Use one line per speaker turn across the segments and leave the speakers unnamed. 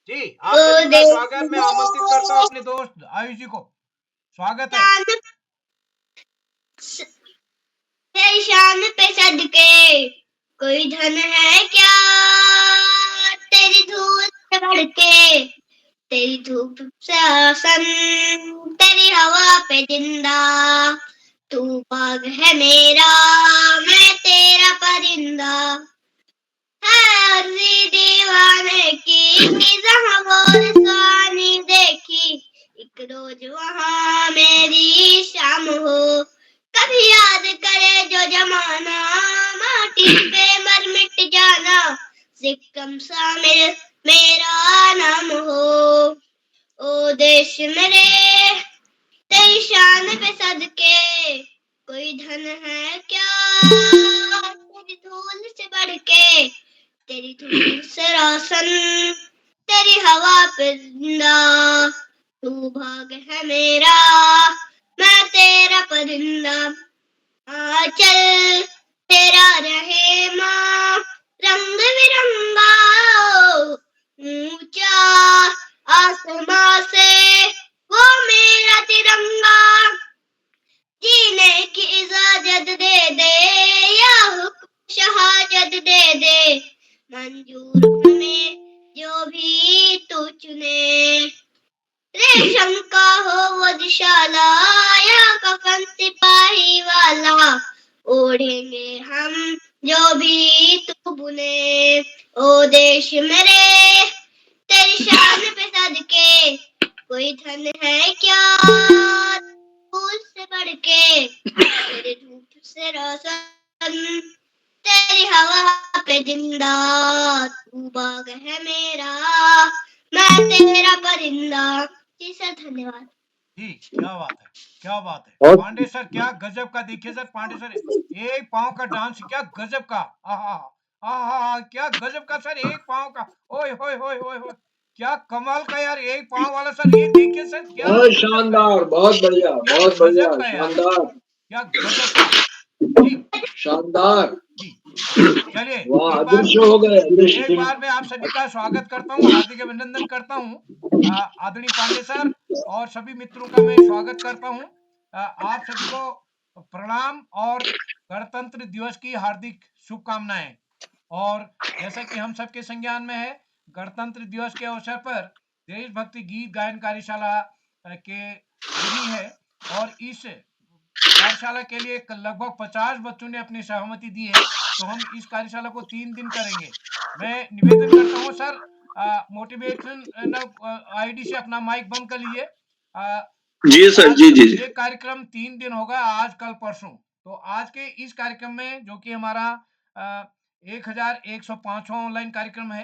जी, आप सभी का स्वागत। मैं आमंत्रित करता हूँ अपने दोस्त आयुष जी को। स्वागत है।
तेरी शान पे सदके कोई धन है क्या, तेरी धूल से बढ़ के, तेरी धूप से आसन, तेरी हवा पे जिंदा, तू बाग है मेरा, मैं तेरा परिंदा, है अर्जी दीवाने की जहाँ वो रसानी देखी, एक रोज वहाँ मेरी शाम हो, कभी याद करे जो जमाना, माटी पे मर मिट जाना, सिक्कम सा मेरा नाम हो, ओ देश मेरे तेरी शान पे सदके कोई धन है क्या, तेरी धूल से बढ़ के, तेरी धूल से रोशन, तेरी हवा पे जिंदा, तू भाग है मेरा, मैं तेरा परिंदा, चल तेरा रहे माँ रंग बिरंगा, ऊंचा आसमां से वो मेरा तिरंगा, जीने की इजाजत दे दे या हुक्म शहादत दे दे, मंजूर हमें जो भी तू चुने, रेशम का हो वो दिशाला या कफन सिपाही वाला, ओढ़ेंगे हम जो भी तू बुने, ओ देश मेरे तेरी शान पे सदके कोई धन है क्या, फूल से बढ़ के, तेरी धूप से रोशन, तेरी हवा पे जिंदा, तू बाग है मेरा, मैं तेरा परिंदा। जी सर, धन्यवाद।
जी, क्या बात है, क्या बात है। पांडे सर, क्या गजब का। देखिए सर, पांडे सर एक पाँव का डांस, क्या गजब का। आहा, आहा, क्या गजब का सर, एक पाँव का। ओए होए होए होए होए, क्या कमाल का यार, एक पाँव वाला सर। ये देखिए सर, क्या
बहुत
गजब का यार,
शानदार, बहुत बढ़िया,
क्या
बहुत बढ़िया,
गजब का यार,
शानदार,
क्या गजब का। जी
शानदार।
जी, चलिए
वाह,
एक बार,
अदृश्य हो गए,
एक
अदृश्य।
बार मैं आप सभी का स्वागत करता हूँ, हार्दिक अभिनंदन करता हूँ। आदरणीय पांडे सर और सभी मित्रों का मैं स्वागत करता हूँ। आप सभी को प्रणाम और गणतंत्र दिवस की हार्दिक शुभकामनाएं। और जैसा कि हम सबके संज्ञान में है, गणतंत्र दिवस के अवसर पर देशभक्ति गीत गायन कार्यशाला के हुई है। और इस कार्यशाला के लिए लगभग 50 बच्चों ने अपनी सहमति दी है। तो हम इस कार्यशाला को 3 दिन करेंगे। मैं निवेदन करता हूँ सर, मोटिवेशन आईडी से अपना माइक बंद कर लीजिए।
जी सर, जी जी जी।
ये कार्यक्रम 3 दिन होगा, आज कल परसों। तो आज के इस कार्यक्रम में, जो कि हमारा 1105वां ऑनलाइन कार्यक्रम है,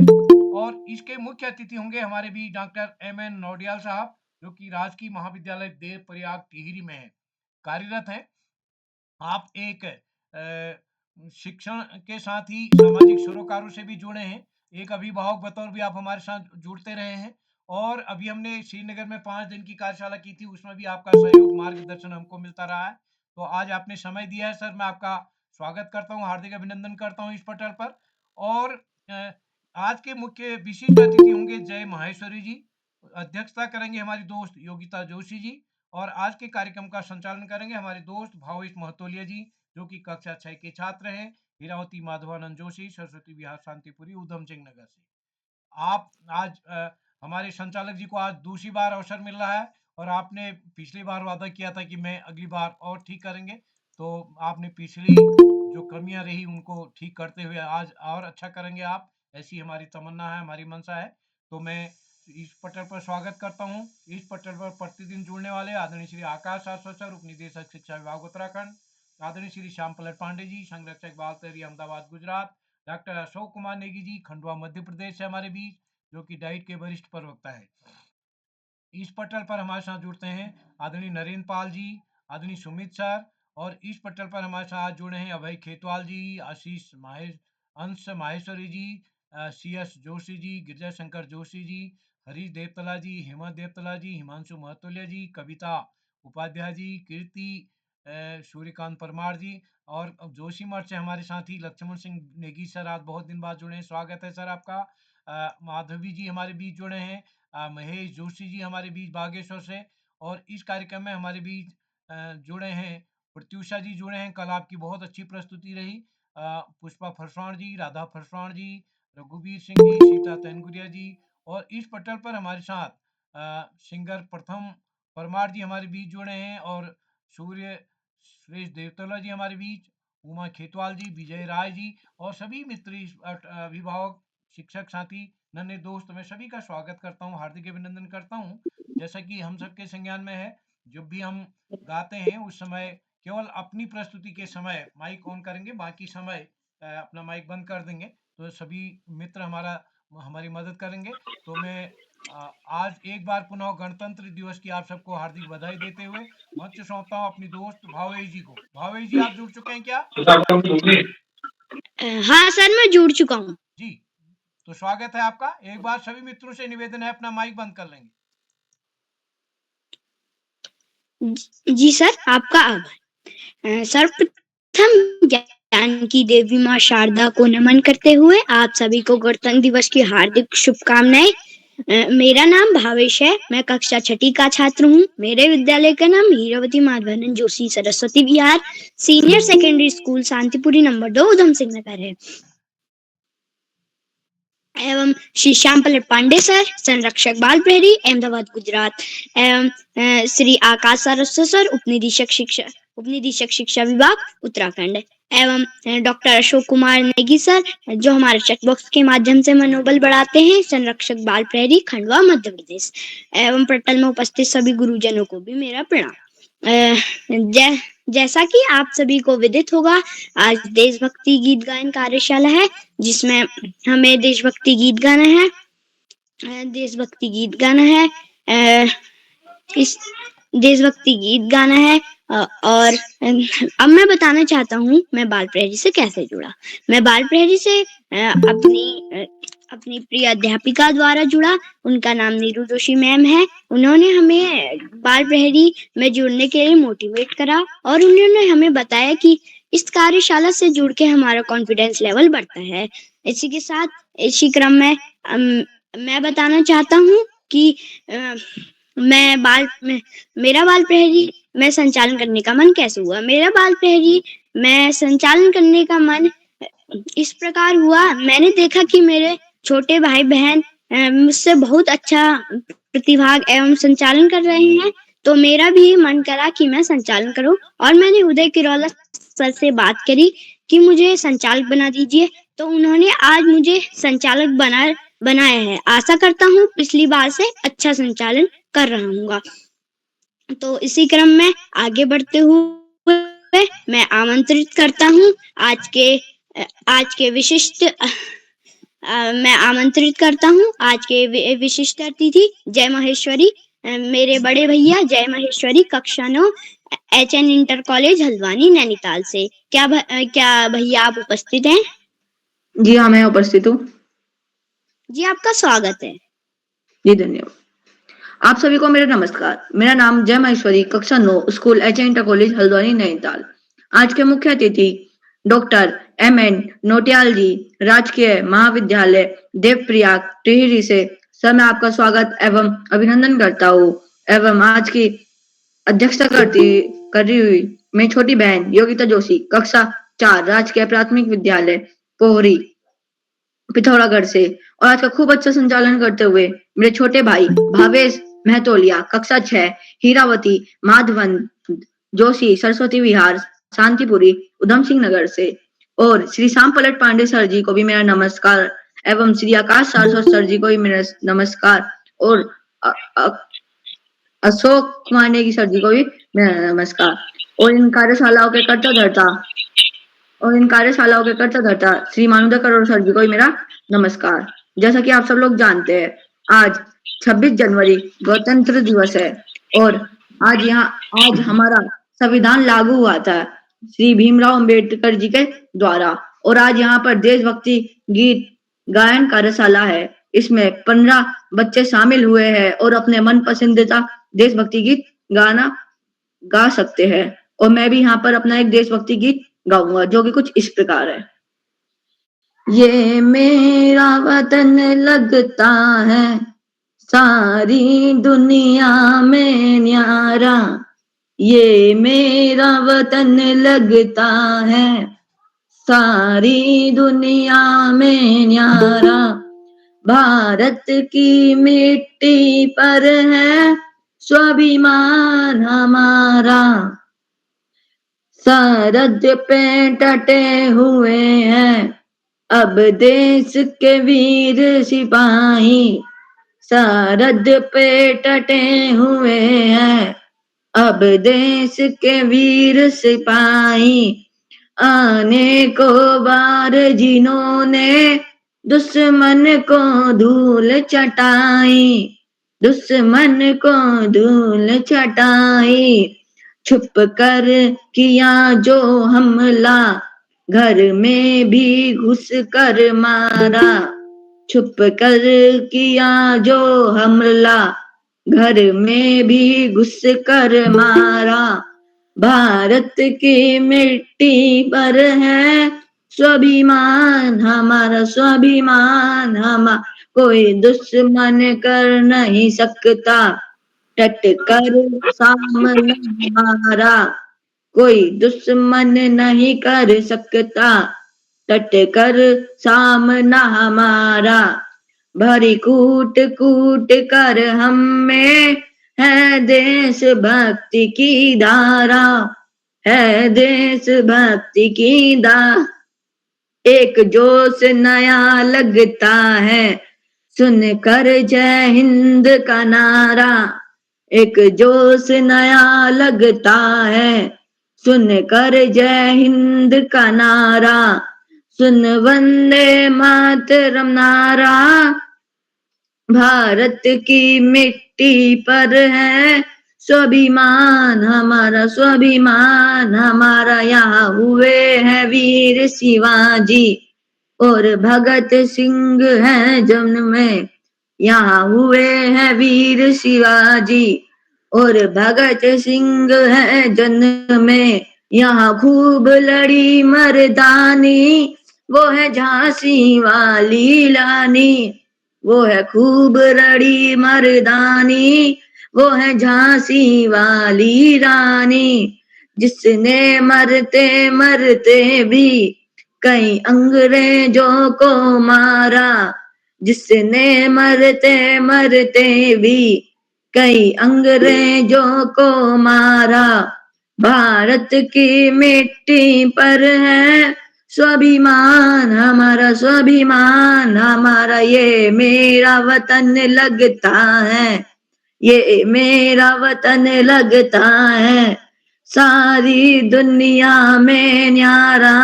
और इसके मुख्य अतिथि होंगे हमारे भी डॉक्टर एम.एन. नौडियाल साहब, जो कि राजकीय महाविद्यालय देव प्रयाग टिहरी में है, कार्यरत हैं। आप एक शिक्षण के साथ ही सामाजिक सरोकारों से भी जुड़े हैं। एक अभिभावक बतौर भी आप हमारे साथ जुड़ते रहे हैं। और अभी हमने श्रीनगर में 5 दिन की कार्यशाला की थी, उसमें भी आपका सहयोग मार्गदर्शन हमको मिलता रहा है। तो आज आपने समय दिया है सर, मैं आपका स्वागत करता हूँ, हार्दिक अभिनंदन करता हूँ इस पटल पर। और अ, आज के मुख्य विशिष्ट अतिथि होंगे जय माहेश्वरी जी, अध्यक्षता करेंगे हमारी दोस्त योगिता जोशी जी। और आज के कार्यक्रम का संचालन करेंगे हमारे दोस्त भावेश महतोलिया जी, जो कि कक्षा 6 के छात्र हैं, हीरावती माधवानंद जोशी, सरस्वती विहार शांतिपुरी, उधम सिंह नगर से। आप आज हमारे संचालक जी को आज दूसरी बार अवसर मिल रहा है, और आपने पिछली बार वादा किया था कि मैं अगली बार और ठीक करेंगे। तो आपने पिछली जो कमियां रही उनको ठीक करते हुए आज और अच्छा करेंगे आप, ऐसी हमारी तमन्ना है, हमारी मंशा है। तो मैं इस पटल पर स्वागत करता हूँ। इस पटल पर प्रतिदिन जुड़ने वाले आदरणीय श्री आकाश शाश्वत सर, उप निदेशक शिक्षा विभाग उत्तराखंड, आदरणीय श्री श्याम पलट पांडे जी, संरक्षक बाल तहरी अहमदाबाद गुजरात, डॉक्टर अशोक कुमार नेगी जी, खंडवा मध्य प्रदेश से हमारे बीच, जो कि डाइट के वरिष्ठ प्रवक्ता है। इस पटल पर हमारे साथ जुड़ते हैं आदरणीय नरेंद्र पाल जी, आदरणीय सुमित सर। और इस पटल पर हमारे साथ जुड़े हैं अभय खेतवाल जी, आशीष अंश माहेश्वरी जी, सी एस जोशी जी, गिरजा शंकर जोशी जी, हरीश देवतला जी, हेमंत देवतला जी, हिमांशु महतोलिया जी, कविता उपाध्याय जी, कीर्ति सूर्यकांत परमार जी। और जोशी मठ से हमारे साथी लक्ष्मण सिंह नेगी सर आज बहुत दिन बाद जुड़े हैं, स्वागत है सर आपका। माधवी जी हमारे बीच जुड़े हैं, महेश जोशी जी हमारे बीच बागेश्वर से, और इस कार्यक्रम में हमारे बीच जुड़े हैं प्रत्युषा जी जुड़े हैं। कल आपकी बहुत अच्छी प्रस्तुति रही। पुष्पा फरसाण जी, राधा फरसाण जी, रघुवीर सिंह जी, सीता तैनगुरिया जी, और इस पटल पर हमारे साथ सिंगर प्रथम परमार जी हमारे बीच जुड़े हैं, और सूर्य सुरेश देवतोला जी हमारे बीच, उमा खेतवाल जी, विजय राय जी, और सभी मित्र, अभिभावक, शिक्षक साथी, नन्हे दोस्त, मैं सभी का स्वागत करता हूँ, हार्दिक अभिनंदन करता हूँ। जैसा कि हम सबके संज्ञान में है, जब भी हम गाते हैं उस समय केवल अपनी प्रस्तुति के समय माइक ऑन करेंगे, बाकी समय अपना माइक बंद कर देंगे। तो सभी मित्र हमारी मदद करेंगे। तो मैं आज एक बार पुनः गणतंत्र दिवस की आप सबको हार्दिक बधाई देते हुए मंच सौंपता हूँ अपनी दोस्त भावेश जी को। भावेश जी, आप जुड़ चुके हैं क्या?
हाँ सर, मैं जुड़ चुका हूँ
जी, तो स्वागत है आपका। एक बार सभी मित्रों से निवेदन है अपना माइक बंद कर लेंगे।
जी सर, आपका आभार। सर्वप्रथम ज्ञान की देवी माँ शारदा को नमन करते हुए आप सभी को गणतंत्र दिवस की हार्दिक शुभकामनाएं। मेरा नाम भावेश है, मैं कक्षा 6ठी का छात्र हूँ। मेरे विद्यालय का नाम Hirawati Madhavanand Joshi Saraswati Vihar senior secondary school Shantipuri number 2 Udham Singh Nagar है। एवं श्री श्याम पल्लव पांडे सर, संरक्षक बाल प्रहरी, अहमदाबाद गुजरात। एवं श्री आकाश सारस्वत सर, उपनिदेशक शिक्षा विभाग उत्तराखंड। एवं डॉक्टर अशोक कुमार नेगी सर, जो हमारे चेक बॉक्स के माध्यम से मनोबल बढ़ाते हैं, संरक्षक बाल प्रहरी खंडवा मध्य प्रदेश। एवं पटल में उपस्थित सभी गुरुजनों को भी मेरा प्रणाम। जैसा कि आप सभी को विदित होगा, आज देशभक्ति गीत गायन कार्यशाला है, जिसमें हमें देशभक्ति गीत गाना है। इस देशभक्ति गीत गाना है। और अब मैं बताना चाहता हूँ मैं बाल प्रहरी से कैसे जुड़ा। मैं बाल प्रहरी से अपनी प्रिय अध्यापिका द्वारा जुड़ा। उनका नाम नीरू जोशी मैम है। उन्होंने हमें बाल प्रहरी में जुड़ने के लिए मोटिवेट करा, और उन्होंने हमें बताया कि इस कार्यशाला से जुड़ के हमारा कॉन्फिडेंस लेवल बढ़ता है। इसी के साथ इसी क्रम में मैं बताना चाहता हूँ कि मेरा बाल प्रहरी में संचालन करने का मन कैसे हुआ। मेरा बाल प्रहरी में संचालन करने का मन इस प्रकार हुआ। मैंने देखा कि मेरे छोटे भाई बहन मुझसे बहुत अच्छा प्रतिभाग एवं संचालन कर रहे हैं, तो मेरा भी मन करा कि मैं संचालन करूं, और मैंने उदय किरौला सर से बात करी कि मुझे संचालक बना दीजिए। तो उन्होंने आज मुझे संचालक बनाया है। आशा करता हूँ पिछली बार से अच्छा संचालन कर रहा हूँगा। तो इसी क्रम में आगे बढ़ते हुए मैं आमंत्रित करता हूँ आज के विशिष्ट अतिथि जय माहेश्वरी, मेरे बड़े भैया जय माहेश्वरी, कक्षा 9 HN inter college Haldwani Nainital से। क्या भैया आप उपस्थित हैं?
जी हाँ, मैं उपस्थित हूँ।
जी, आपका स्वागत है।
जी धन्यवाद। आप सभी को मेरा नमस्कार। मेरा नाम जय माहेश्वरी, कक्षा 9 school HN inter college Haldwani Nainital. आज के मुख्य अतिथि डॉक्टर MN नोटियाल जी, राजकीय महाविद्यालय देवप्रयाग टिहरी से। सर, मैं आपका स्वागत एवं अभिनंदन करता हूँ। एवं आज की अध्यक्षता कर रही हुई मेरी छोटी बहन योगिता जोशी, कक्षा 4 राजकीय प्राथमिक विद्यालय पोहरी पिथौरागढ़ से। और आज का खूब अच्छा संचालन करते हुए मेरे छोटे भाई भावेश महतोलिया, कक्षा 6 हीरावती माधवानंद जोशी सरस्वती विहार शांतिपुरी उधम सिंह नगर से। और श्री श्याम पल्लव पांडे सर जी को भी मेरा नमस्कार, एवं श्री आकाश सारस्वत सर जी को भी मेरा नमस्कार, और अशोक कुमार नेगी सर जी को भी मेरा नमस्कार। और इन कार्यशालाओं के कर्ता धर्ता श्री मानुदा करोड़ सर जी को भी मेरा नमस्कार। जैसा कि आप सब लोग जानते हैं, आज 26 जनवरी गणतंत्र दिवस है, और आज हमारा संविधान लागू हुआ था श्री भीमराव अंबेडकर जी के द्वारा। और आज यहाँ पर देशभक्ति गीत गायन कार्यशाला है। इसमें 15 बच्चे शामिल हुए हैं और अपने मन पसंदीदा देशभक्ति गीत गा सकते हैं। और मैं भी यहाँ पर अपना एक देशभक्ति गीत गाऊंगा, जो कि कुछ इस प्रकार है। ये मेरा वतन लगता है सारी दुनिया में न्यारा, ये मेरा वतन लगता है सारी दुनिया में न्यारा। भारत की मिट्टी पर है स्वाभिमान हमारा, सरहद पे डटे हुए हैं अब देश के वीर सिपाही, सरहद पे डटे हुए हैं अब देश के वीर सिपाही। आने को बार जिन्होंने दुश्मन को धूल चटाई, दुश्मन को धूल चटाई, छुप कर किया जो हमला घर में भी घुस कर मारा, छुप कर किया जो हमला घर में भी घुस कर मारा। भारत की मिट्टी पर है स्वाभिमान हमारा, स्वाभिमान हमारा, कोई दुश्मन कर नहीं सकता डट कर सामना हमारा, कोई दुश्मन नहीं कर सकता डट कर सामना हमारा। भरी कूट कूट कर हम में है देश भक्ति की धारा, है देश भक्ति की धारा, एक जोश नया लगता है सुनकर जय हिंद का नारा, एक जोश नया लगता है सुनकर जय हिंद का नारा, सुन वंदे मातरम नारा भारत की मिट्टी पर है स्वाभिमान हमारा, स्वाभिमान हमारा। यहाँ हुए हैं वीर शिवाजी और भगत सिंह हैं जन्म में, यहाँ हुए हैं वीर शिवाजी और भगत सिंह हैं जन्म में। यहाँ खूब लड़ी मर्दानी वो है झांसी वाली रानी, वो है खूब लड़ी मर्दानी वो है झांसी वाली रानी, जिसने मरते मरते भी कई अंग्रेजों को मारा, जिसने मरते मरते भी कई अंग्रेजों को मारा। भारत की मिट्टी पर है स्वाभिमान हमारा, स्वाभिमान हमारा, ये मेरा वतन लगता है, ये मेरा वतन लगता है सारी दुनिया में न्यारा।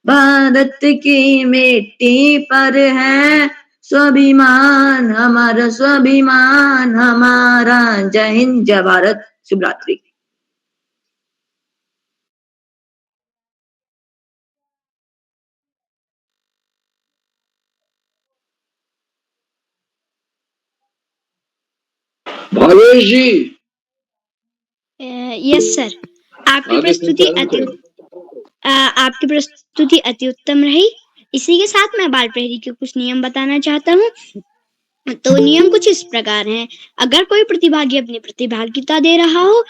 भारत की मिट्टी पर है स्वाभिमान हमारा, स्वाभिमान हमारा। जय हिंद, जय भारत, शुभ रात्रि।
भावेश जी।
यस सर, आपकी प्रस्तुति अति उत्तम रही। इसी के साथ मैं बाल प्रहरी के कुछ नियम बताना चाहता हूँ। तो नियम कुछ इस प्रकार हैं। अगर कोई प्रतिभागी अपनी प्रतिभागिता दे रहा हो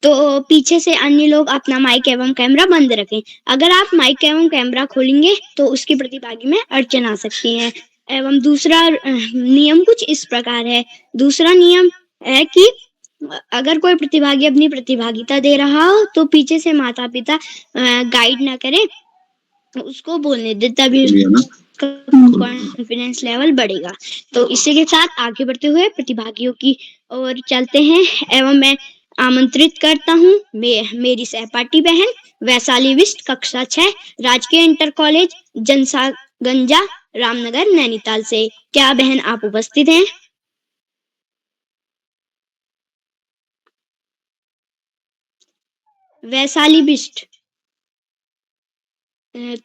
तो पीछे से अन्य लोग अपना माइक एवं कैमरा बंद रखें। अगर आप माइक एवं कैमरा खोलेंगे तो उसकी प्रतिभागी में अड़चन आ सकती है। एवं दूसरा नियम कुछ इस प्रकार है। दूसरा नियम है कि अगर कोई प्रतिभागी अपनी प्रतिभागिता दे रहा हो तो पीछे से माता पिता गाइड ना करें, उसको बोलने दे, तभी कॉन्फिडेंस लेवल बढ़ेगा। तो इसी के साथ आगे बढ़ते हुए प्रतिभागियों की ओर चलते हैं एवं मैं आमंत्रित करता हूँ मेरी सहपाठी बहन वैशाली बिष्ट, कक्षा 6, राजकीय इंटर कॉलेज जनसागंजा, रामनगर, नैनीताल से। क्या बहन आप उपस्थित हैं? वैशाली बिष्ट।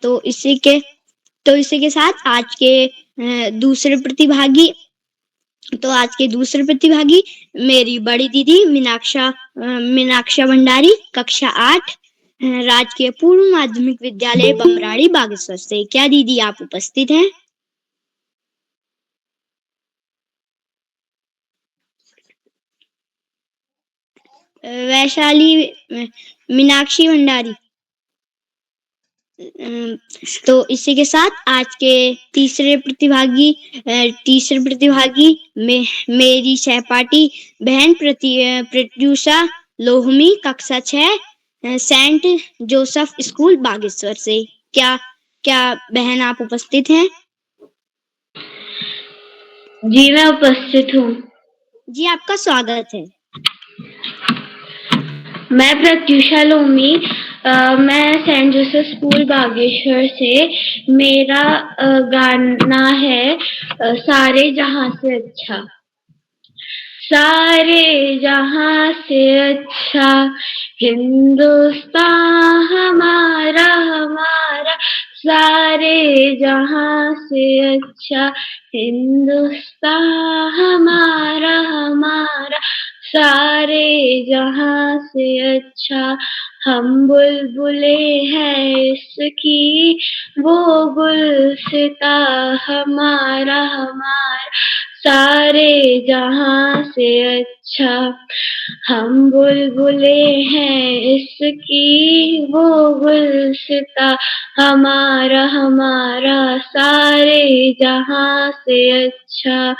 तो इसी के साथ आज के दूसरे प्रतिभागी मेरी बड़ी दीदी मीनाक्षा भंडारी, कक्षा 8, राजकीय पूर्व माध्यमिक विद्यालय बमराड़ी बागेश्वर से। क्या दीदी आप उपस्थित हैं? वैशाली मीनाक्षी भंडारी। तो इसी के साथ आज के तीसरे प्रतिभागी मेरी सहपाठी बहन प्रत्युषा लोहमी, कक्षा 6, सेंट जोसेफ स्कूल बागेश्वर से। क्या बहन आप उपस्थित हैं?
जी मैं उपस्थित हूँ।
जी आपका स्वागत है।
मैं प्रत्युषा लोमी, मैं सेंट जोसेफ स्कूल बागेश्वर से। मेरा गाना है सारे जहां से अच्छा। सारे जहां से अच्छा हिंदुस्तान हमारा हमारा, सारे जहां से अच्छा हिंदुस्तान हमारा हमारा, सारे जहां से अच्छा। हम बुलबुले हैं इसकी, वो गुलसिता हमारा हमारा, सारे जहां से अच्छा। हम बुलबुले हैं इसकी, वो गुलसिता हमारा हमारा, सारे जहां से अच्छा।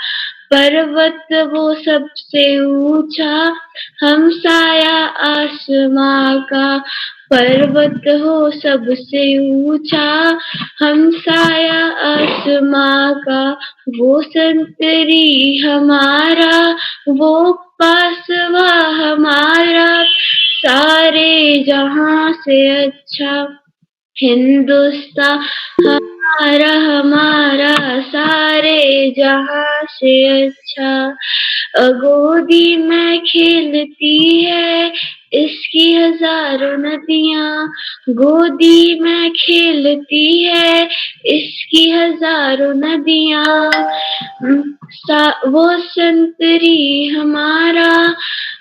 पर्वत वो सबसे ऊंचा, हम साया आसमां का। पर्वत हो सबसे ऊंचा, हम साया आसमां का। वो संतरी हमारा, वो पासवा हमारा, सारे जहां से अच्छा हिंदुस्तान हमारा हमारा, सारे जहां से अच्छा। गोदी में खेलती है इसकी हजारों नदियां, गोदी में खेलती है इसकी हजारों नदियां। वो संतरी हमारा,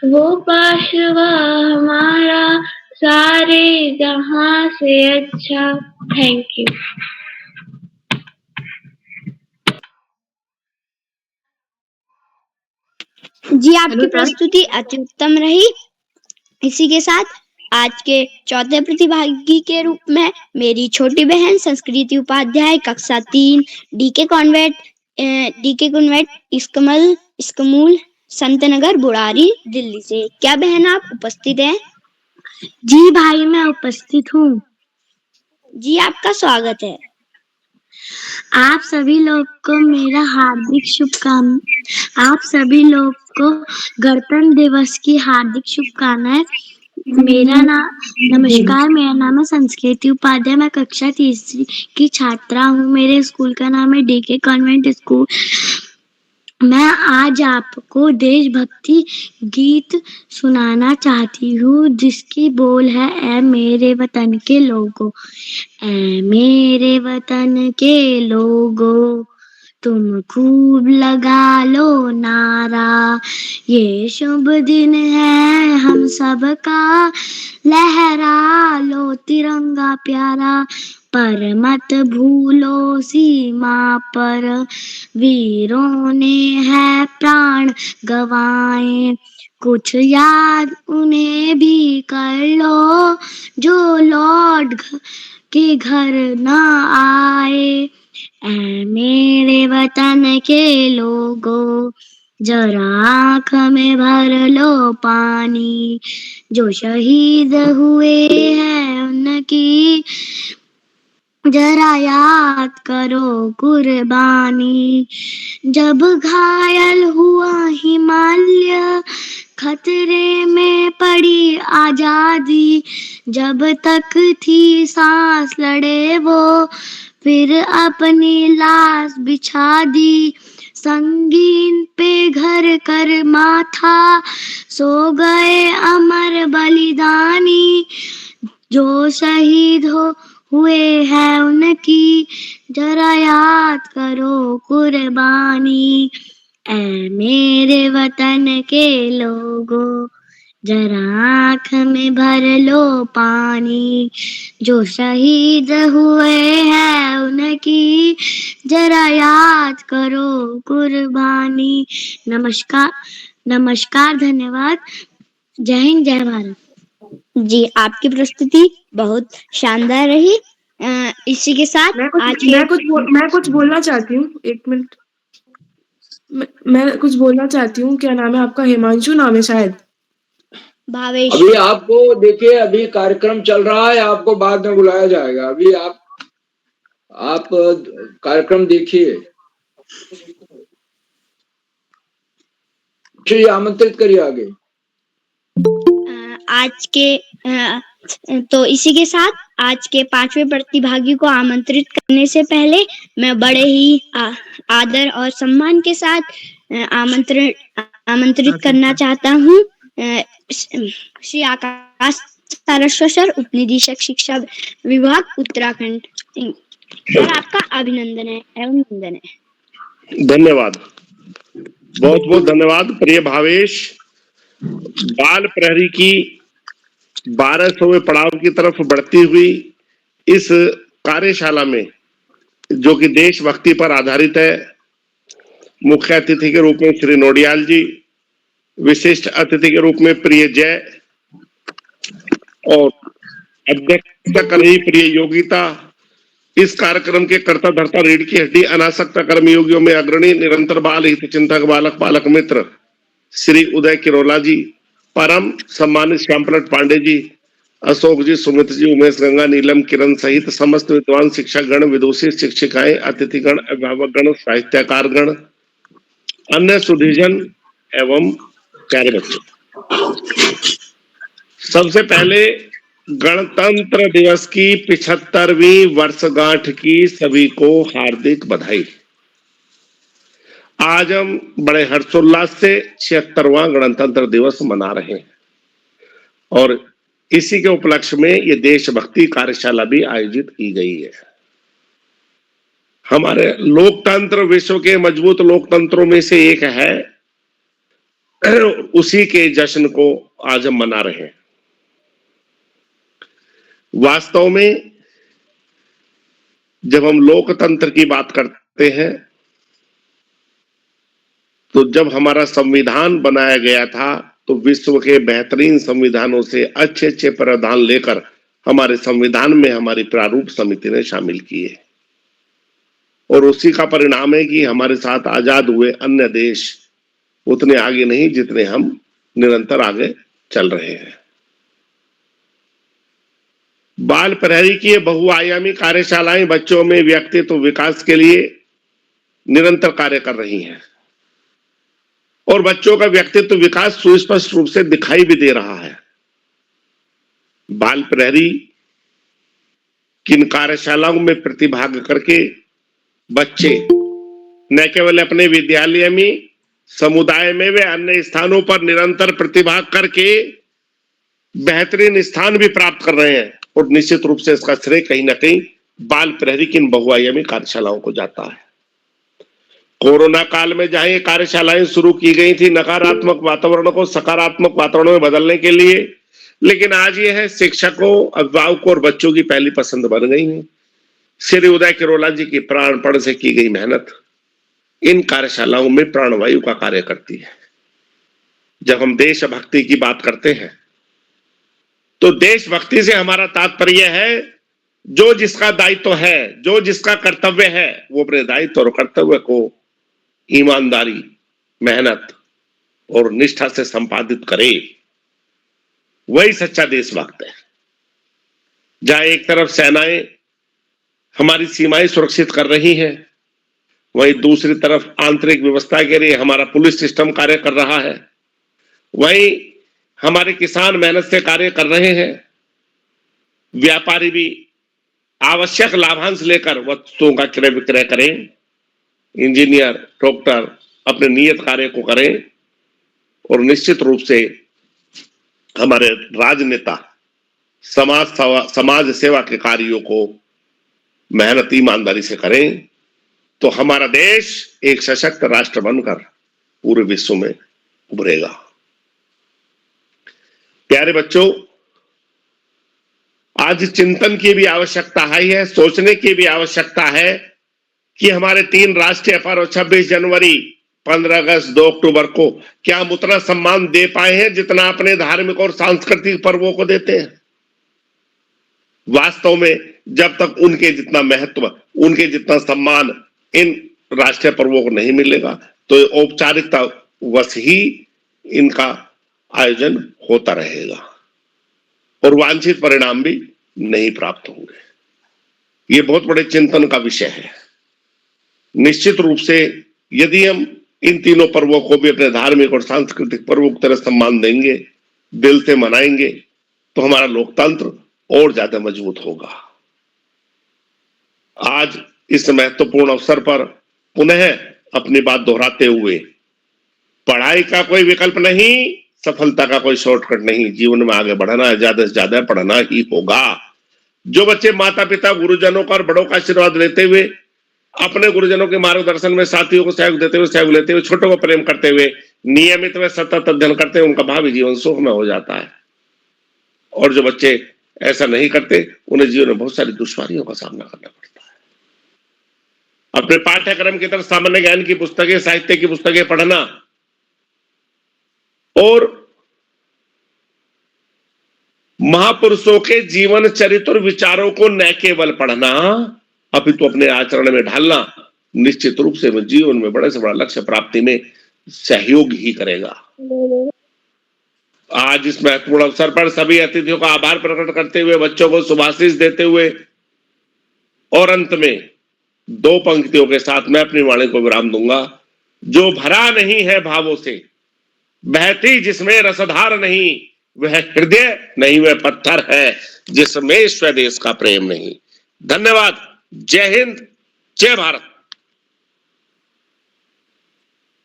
वो पाशवा हमारा, सारे जहां से अच्छा। Thank you.
जी आपकी प्रस्तुति अति उत्तम रही। इसी के साथ आज के चौथे प्रतिभागी के रूप में मेरी छोटी बहन संस्कृति उपाध्याय, कक्षा 3, DK convent school Santnagar Burari Delhi से। क्या बहन आप उपस्थित हैं?
जी भाई मैं उपस्थित हूँ।
जी आपका स्वागत है।
आप सभी लोग को मेरा हार्दिक शुभकामनाएं। आप सभी लोग को गणतंत्र दिवस की हार्दिक शुभकामनाएं। नमस्कार, मेरा नाम है संस्कृति उपाध्याय। मैं कक्षा 3 की छात्रा हूँ। मेरे स्कूल का नाम है डीके कॉन्वेंट स्कूल। मैं आज आपको देशभक्ति गीत सुनाना चाहती हूँ, जिसकी बोल है ऐ मेरे वतन के लोगों। ऐ मेरे वतन के लोगों, तुम खूब लगा लो नारा। ये शुभ दिन है हम सबका, लहरा लो तिरंगा प्यारा। पर मत भूलो सीमा पर, वीरों ने है प्राण गवाए। कुछ याद उन्हें भी कर लो, जो लौट के घर न आए। ऐ मेरे वतन के लोगों, जरा आँख में भर लो पानी। जो शहीद हुए हैं उनकी, जरा याद करो कुर्बानी। जब घायल हुआ हिमालय, खतरे में पड़ी आजादी। जब तक थी सांस लड़े वो, फिर अपनी लाश बिछा दी। संगीन पे घर कर माथा, सो गए अमर बलिदानी। जो शहीद हुए हैं उनकी, जरा याद करो कुर्बानी। ऐ मेरे वतन के लोगों, जरा आँख में भर लो पानी, जो शहीद हुए हैं उनकी जरा याद करो कुर्बानी। नमस्कार, नमस्कार, धन्यवाद। जय हिंद, जय भारत।
जी, आपकी प्रस्तुति बहुत शानदार रही। इसी के साथ
मैं कुछ बोलना चाहती हूँ। एक मिनट, मैं कुछ बोलना चाहती हूँ। क्या नाम है आपका? हिमांशु नाम है शायद।
भावेश।
अभी आपको देखिए, अभी कार्यक्रम चल रहा है, आपको बाद में बुलाया जाएगा। अभी आप कार्यक्रम देखिए, जी आमंत्रित करिए आगे।
आज के तो इसी के साथ आज के 5वें प्रतिभागी को आमंत्रित करने से पहले मैं बड़े ही आदर और सम्मान के साथ आमंत्रित करना चाहता हूँ श्री आकाश सारस्वत सर, उपनिदेशक शिक्षा विभाग उत्तराखंड। सर, आपका अभिनंदन है एवं वंदन है।
धन्यवाद, बहुत बहुत धन्यवाद। प्रिय भावेश, बाल प्रहरी की 1200वें पड़ाव की तरफ बढ़ती हुई इस कार्यशाला में, जो कि देशभक्ति पर आधारित है, मुख्य अतिथि के रूप में श्री नोडियाल जी, विशिष्ट अतिथि के रूप में प्रिय जय और अध्यक्षता कर रही प्रिय योगिता, इस कार्यक्रम के कर्ता धर्ता रीढ़ की हड्डी अनासक्त कर्मयोगियों में अग्रणी निरंतर बाल हित चिंतक बालक पालक मित्र श्री उदय किरोला जी, परम सम्मानित श्यामपलट पांडे जी, अशोक जी, सुमित जी, उमेश गंगा, नीलम, किरण सहित समस्त विद्वान शिक्षक गण, विदुषी शिक्षिकाएं, अतिथिगण, अभिभावक गण, साहित्यकार गण, अन्य सुधीजन एवं प्यारे बच्चों, सबसे पहले गणतंत्र दिवस की 75वीं वर्षगांठ की सभी को हार्दिक बधाई। आज हम बड़े हर्षोल्लास से 76वां गणतंत्र दिवस मना रहे हैं और इसी के उपलक्ष्य में ये देशभक्ति कार्यशाला भी आयोजित की गई है। हमारे लोकतंत्र विश्व के मजबूत लोकतंत्रों में से एक है, उसी के जश्न को आज हम मना रहे हैं। वास्तव में जब हम लोकतंत्र की बात करते हैं तो जब हमारा संविधान बनाया गया था तो विश्व के बेहतरीन संविधानों से अच्छे अच्छे प्रावधान लेकर हमारे संविधान में हमारी प्रारूप समिति ने शामिल किए और उसी का परिणाम है कि हमारे साथ आजाद हुए अन्य देश उतने आगे नहीं जितने हम निरंतर आगे चल रहे हैं। बाल प्रहरी की बहुआयामी कार्यशालाएं बच्चों में व्यक्तित्व विकास के लिए निरंतर कार्य कर रही हैं और बच्चों का व्यक्तित्व विकास सुस्पष्ट रूप से दिखाई भी दे रहा है। बाल प्रहरी किन कार्यशालाओं में प्रतिभाग करके बच्चे न केवल अपने विद्यालय में, समुदाय में वे अन्य स्थानों पर निरंतर प्रतिभाग करके बेहतरीन स्थान भी प्राप्त कर रहे हैं और निश्चित रूप से इसका श्रेय कहीं ना कहीं बाल प्रहरी की इन बहुआयामी कार्यशालाओं को जाता है। कोरोना काल में जहां ये कार्यशालाएं शुरू की गई थी नकारात्मक वातावरण को सकारात्मक वातावरण में बदलने के लिए, लेकिन आज ये है शिक्षकों, अभिभावकों और बच्चों की पहली पसंद बन गई है। श्री उदय किरोला जी की प्राणपण से की गई मेहनत इन कार्यशालाओं में प्राणवायु का कार्य करती है। जब हम देशभक्ति की बात करते हैं तो देशभक्ति से हमारा तात्पर्य है जो जिसका दायित्व है, जो जिसका कर्तव्य है, वो अपने दायित्व और कर्तव्य को ईमानदारी, मेहनत और निष्ठा से संपादित करे, वही सच्चा देशभक्त है। जहां एक तरफ सेनाएं हमारी सीमाएं सुरक्षित कर रही हैं, वहीं दूसरी तरफ आंतरिक व्यवस्था के लिए हमारा पुलिस सिस्टम कार्य कर रहा है, वहीं हमारे किसान मेहनत से कार्य कर रहे हैं, व्यापारी भी आवश्यक लाभांश लेकर वस्तुओं का क्रय विक्रय करें, इंजीनियर, डॉक्टर अपने नियत कार्य को करें और निश्चित रूप से हमारे राजनेता समाज सेवा के कार्यों को मेहनत ईमानदारी से करें, तो हमारा देश एक सशक्त राष्ट्र बनकर पूरे विश्व में उभरेगा। प्यारे बच्चों, आज चिंतन की भी आवश्यकता है, सोचने की भी आवश्यकता है कि हमारे 3 राष्ट्रीय पर्व 26 जनवरी, 15 अगस्त, 2 अक्टूबर को क्या हम उतना सम्मान दे पाए हैं जितना अपने धार्मिक और सांस्कृतिक पर्वों को देते हैं? वास्तव में जब तक उनके जितना महत्व, उनके जितना सम्मान इन राष्ट्रीय पर्वों को नहीं मिलेगा तो औपचारिकता वश ही इनका आयोजन होता रहेगा और वांछित परिणाम भी नहीं प्राप्त होंगे। ये बहुत बड़े चिंतन का विषय है। निश्चित रूप से यदि हम इन तीनों पर्वों को भी अपने धार्मिक और सांस्कृतिक पर्वों की तरह सम्मान देंगे, दिल से मनाएंगे, तो हमारा लोकतंत्र और ज्यादा मजबूत होगा। आज इस महत्वपूर्ण अवसर पर पुनः अपनी बात दोहराते हुए, पढ़ाई का कोई विकल्प नहीं, सफलता का कोई शॉर्टकट नहीं, जीवन में आगे बढ़ना है, ज्यादा से ज्यादा पढ़ना ही होगा। जो बच्चे माता पिता, गुरुजनों का और बड़ों का आशीर्वाद लेते हुए, अपने गुरुजनों के मार्गदर्शन में साथियों को सहयोग देते हुए, सहयोग लेते हुए, छोटों को प्रेम करते हुए, नियमित व सतत अध्ययन करते हुए उनका भावी जीवन सुखमय हो जाता है। और जो बच्चे ऐसा नहीं करते, उन्हें जीवन में बहुत सारी दुश्वारियों का सामना करना पड़ता है। अपने पाठ्यक्रम की तरफ सामान्य ज्ञान की पुस्तकें, साहित्य की पुस्तकें पढ़ना और महापुरुषों के जीवन चरित्र और विचारों को न केवल पढ़ना अपितु अपने आचरण में ढालना निश्चित रूप से जीवन में बड़े से बड़ा लक्ष्य प्राप्ति में सहयोग ही करेगा। आज इस महत्वपूर्ण अवसर पर सभी अतिथियों का आभार प्रकट करते हुए, बच्चों को शुभाशीष देते हुए और अंत में 2 पंक्तियों के साथ मैं अपनी वाणी को विराम दूंगा। जो भरा नहीं है भावों से, बहती जिसमें रसधार नहीं, वह हृदय नहीं, वह पत्थर है जिसमें स्वदेश का प्रेम नहीं। धन्यवाद। जय हिंद, जय भारत।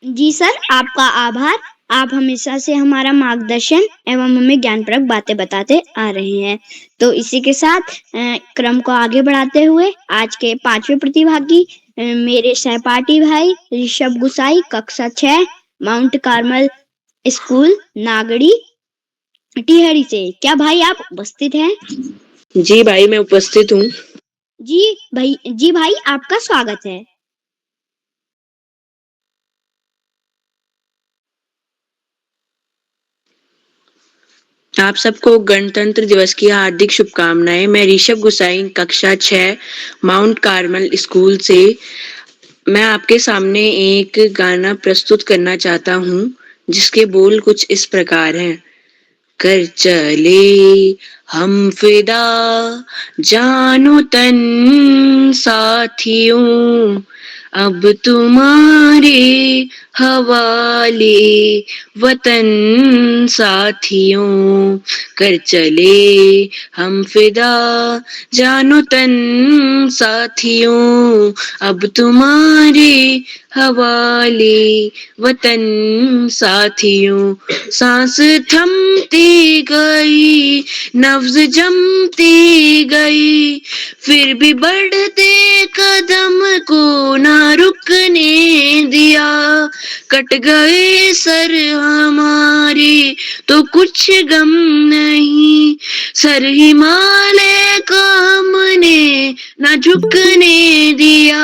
जी सर, आपका आभार। आप हमेशा से हमारा मार्गदर्शन एवं हमें ज्ञानप्रद बातें बताते आ रहे हैं। तो इसी के साथ क्रम को आगे बढ़ाते हुए आज के 5वें प्रतिभागी मेरे सहपाठी भाई ऋषभ गुसाई, कक्षा 6, माउंट कार्मल स्कूल, नागड़ी, टिहरी से। क्या भाई आप उपस्थित हैं?
जी भाई, मैं उपस्थित हूँ।
जी भाई, आपका स्वागत है।
आप सबको गणतंत्र दिवस की हार्दिक शुभकामनाएं। मैं ऋषभ गुसाई, कक्षा 6, माउंट कार्मल स्कूल से। मैं आपके सामने एक गाना प्रस्तुत करना चाहता हूँ जिसके बोल कुछ इस प्रकार हैं। कर चले हम फिदा जानो तन साथियों, अब तुम्हारे हवाले वतन साथियों। कर चले हम फिदा जानो तन साथियों, अब तुम्हारे हवाले वतन साथियों। सांस थमती गई, नब्ज जमती गई, फिर भी बढ़ते कदम को ना रुकने दिया। कट गए सर हमारे तो कुछ गम नहीं, सर हिमालय का हमने ना झुकने दिया।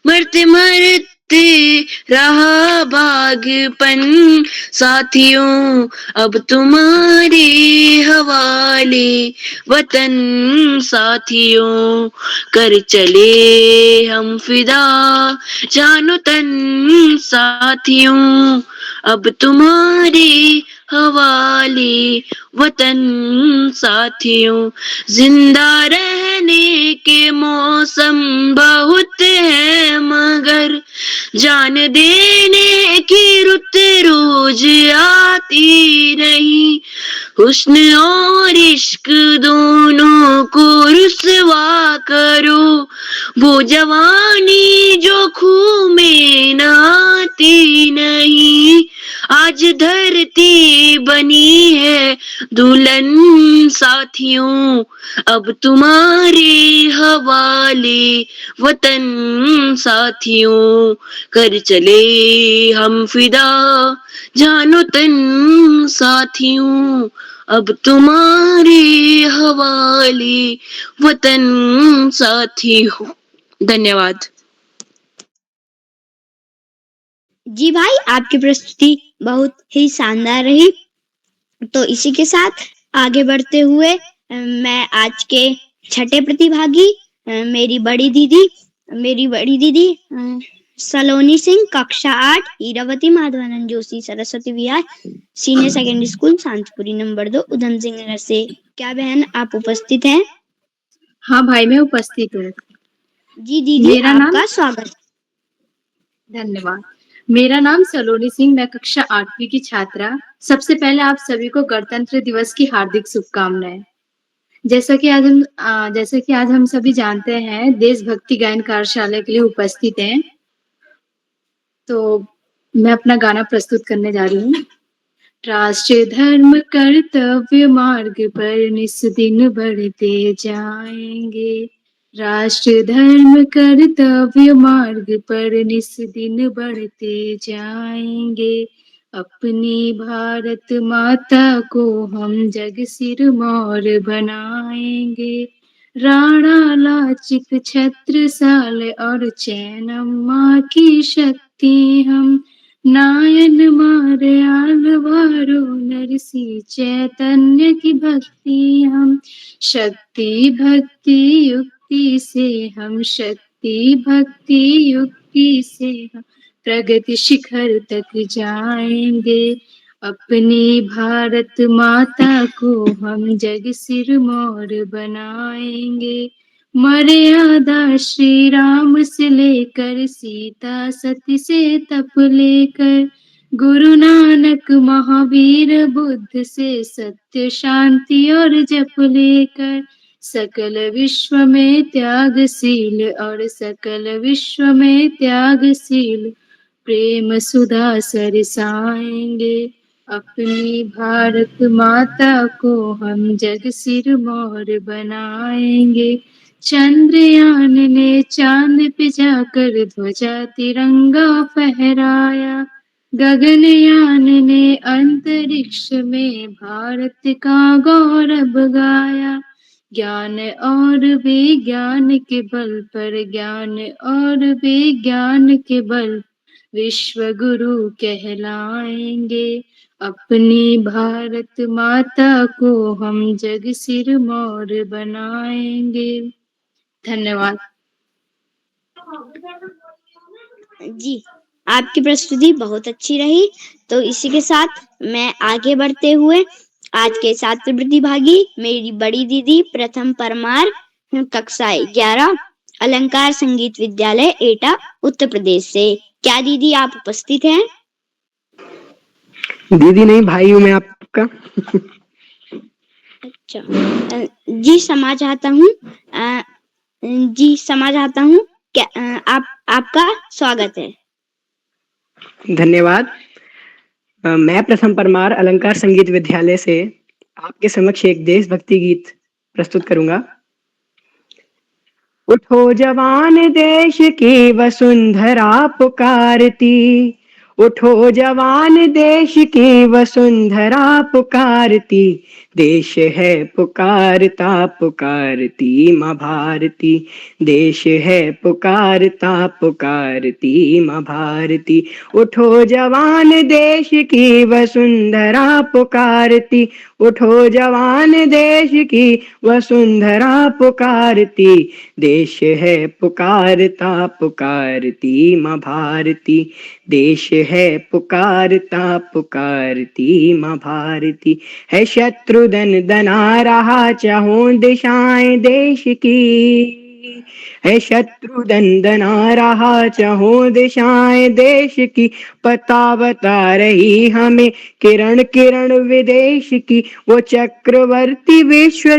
मरते मरते रहा बागपन साथियों, अब तुम्हारे हवाले वतन साथियों। कर चले हम फिदा जानो तन साथियों, अब तुम्हारे हवाले वतन साथियों। जिंदा रहने के मौसम बहुत है मगर जान देने की रुत रोज आती नहीं। हुस्न और इश्क दोनों को रुसवा करो, वो जवानी जो खूह में आती नहीं। आज धरती बनी है दुल्हन साथियों, अब तुम्हारे हवाले वतन साथियों। कर चले हम फिदा जानो तन साथियों, अब तुम्हारे हवाले वतन साथी हो। धन्यवाद।
जी भाई, आपकी प्रस्तुति बहुत ही शानदार रही। तो इसी के साथ आगे बढ़ते हुए मैं आज के छठे प्रतिभागी मेरी बड़ी दीदी सलोनी सिंह, कक्षा 8, Hirawati Madhavanand Joshi Saraswati Vihar senior secondary school Shantipuri number 2 Udham Singh Nagar से। क्या बहन आप उपस्थित हैं?
हाँ भाई, मैं उपस्थित हूँ।
जी दीदी,
मेरा नाम
आपका स्वागत।
धन्यवाद। मेरा नाम सलोनी सिंह, मैं कक्षा 8वीं की छात्रा। सबसे पहले आप सभी को गणतंत्र दिवस की हार्दिक शुभकामनाएं। जैसा कि आज हम सभी जानते हैं, देशभक्ति गायन कार्यशाला के लिए उपस्थित हैं। तो मैं अपना गाना प्रस्तुत करने जा रही हूँ। राष्ट्र धर्म कर्तव्य मार्ग पर निस्दिन बढ़ते जाएंगे। राष्ट्र धर्म कर्तव्य मार्ग पर निस्दिन बढ़ते जाएंगे। अपनी भारत माता को हम जग सिरमौर बनाएंगे। राणा लाचित छत्रसाल और चैनम्मा की शक्ति हम नायन मारयाल वारो नरसी चैतन्य की भक्ति हम। शक्ति भक्ति युक्ति से हम प्रगति शिखर तक जाएंगे। अपनी भारत माता को हम जग सिरमौर बनाएंगे। मर्यादा श्री राम से लेकर सीता सती से तप लेकर, गुरु नानक महावीर बुद्ध से सत्य शांति और जप लेकर, सकल विश्व में त्यागशील प्रेम सुधा सरसाएंगे। अपनी भारत माता को हम जग सिरमौर बनाएंगे। चंद्रयान ने चांद पे जाकर ध्वजा तिरंगा फहराया। गगनयान ने अंतरिक्ष में भारत का गौरव गाया। ज्ञान और विज्ञान के बल विश्व गुरु कहलाएंगे। अपनी भारत माता को हम जग सिरमौर बनाएंगे। धन्यवाद।
जी, आपकी प्रस्तुति बहुत अच्छी रही। तो इसी के साथ मैं आगे बढ़ते हुए आज के छात्र प्रतिभागी मेरी बड़ी दीदी प्रथम परमार, कक्षा 11, अलंकार संगीत विद्यालय एटा उत्तर प्रदेश से। क्या दीदी आप उपस्थित हैं?
दीदी नहीं, भाई हूँ मैं आपका।
अच्छा, जी क्षमा चाहता हूँ। क्या आपका स्वागत है।
धन्यवाद। मैं प्रथम परमार अलंकार संगीत विद्यालय से आपके समक्ष एक देशभक्ति गीत प्रस्तुत करूंगा। उठो जवान देश की वसुंधरा पुकारती, उठो जवान देश की वसुंधरा पुकारती, देश है पुकारता पुकारती माँ भारती, देश है पुकारता पुकारती माँ भारती। उठो जवान देश की वसुंधरा पुकारती, उठो जवान देश की वसुंधरा पुकारती, देश है पुकारता पुकारती माँ भारती, देश है पुकारता पुकारती माँ भारती। है शत्रुदन दना रहा चाहों दिशाएं देश की, है शत्रुदन दना रहा चाहों दिशाएं देश की, पता बता रही हमें किरण किरण विदेश की। वो चक्रवर्ती विश्व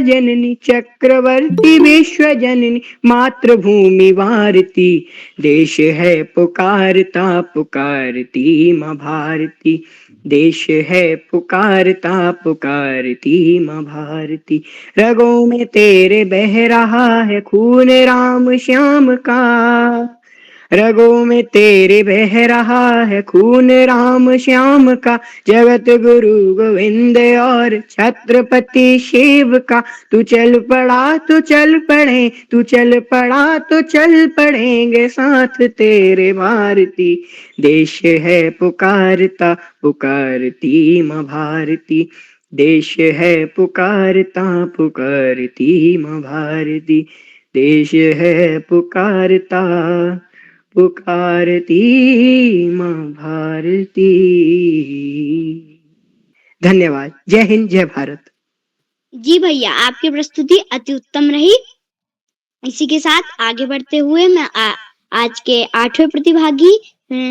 जननी मातृभूमि भारती, देश है पुकारता पुकारती माँ भारती, देश है पुकारता पुकारती माँ भारती। रगों में तेरे बह रहा है खून राम श्याम का, रगों में तेरे बह रहा है खून राम श्याम का, जगत गुरु गोविंद और छत्रपति शिव का। तू चल पड़ा तो चल पड़े, तू चल पड़ा तो चल पड़ेंगे साथ तेरे भारती। देश है पुकारता पुकारती माँ भारती, देश है पुकारता पुकारती माँ भारती, देश है पुकारता पुकारती माँ भारती। धन्यवाद। जय हिंद, जय भारत।
जी भैया, आपकी प्रस्तुति अति उत्तम रही। इसी के साथ आगे बढ़ते हुए मैं आज के 8वें प्रतिभागी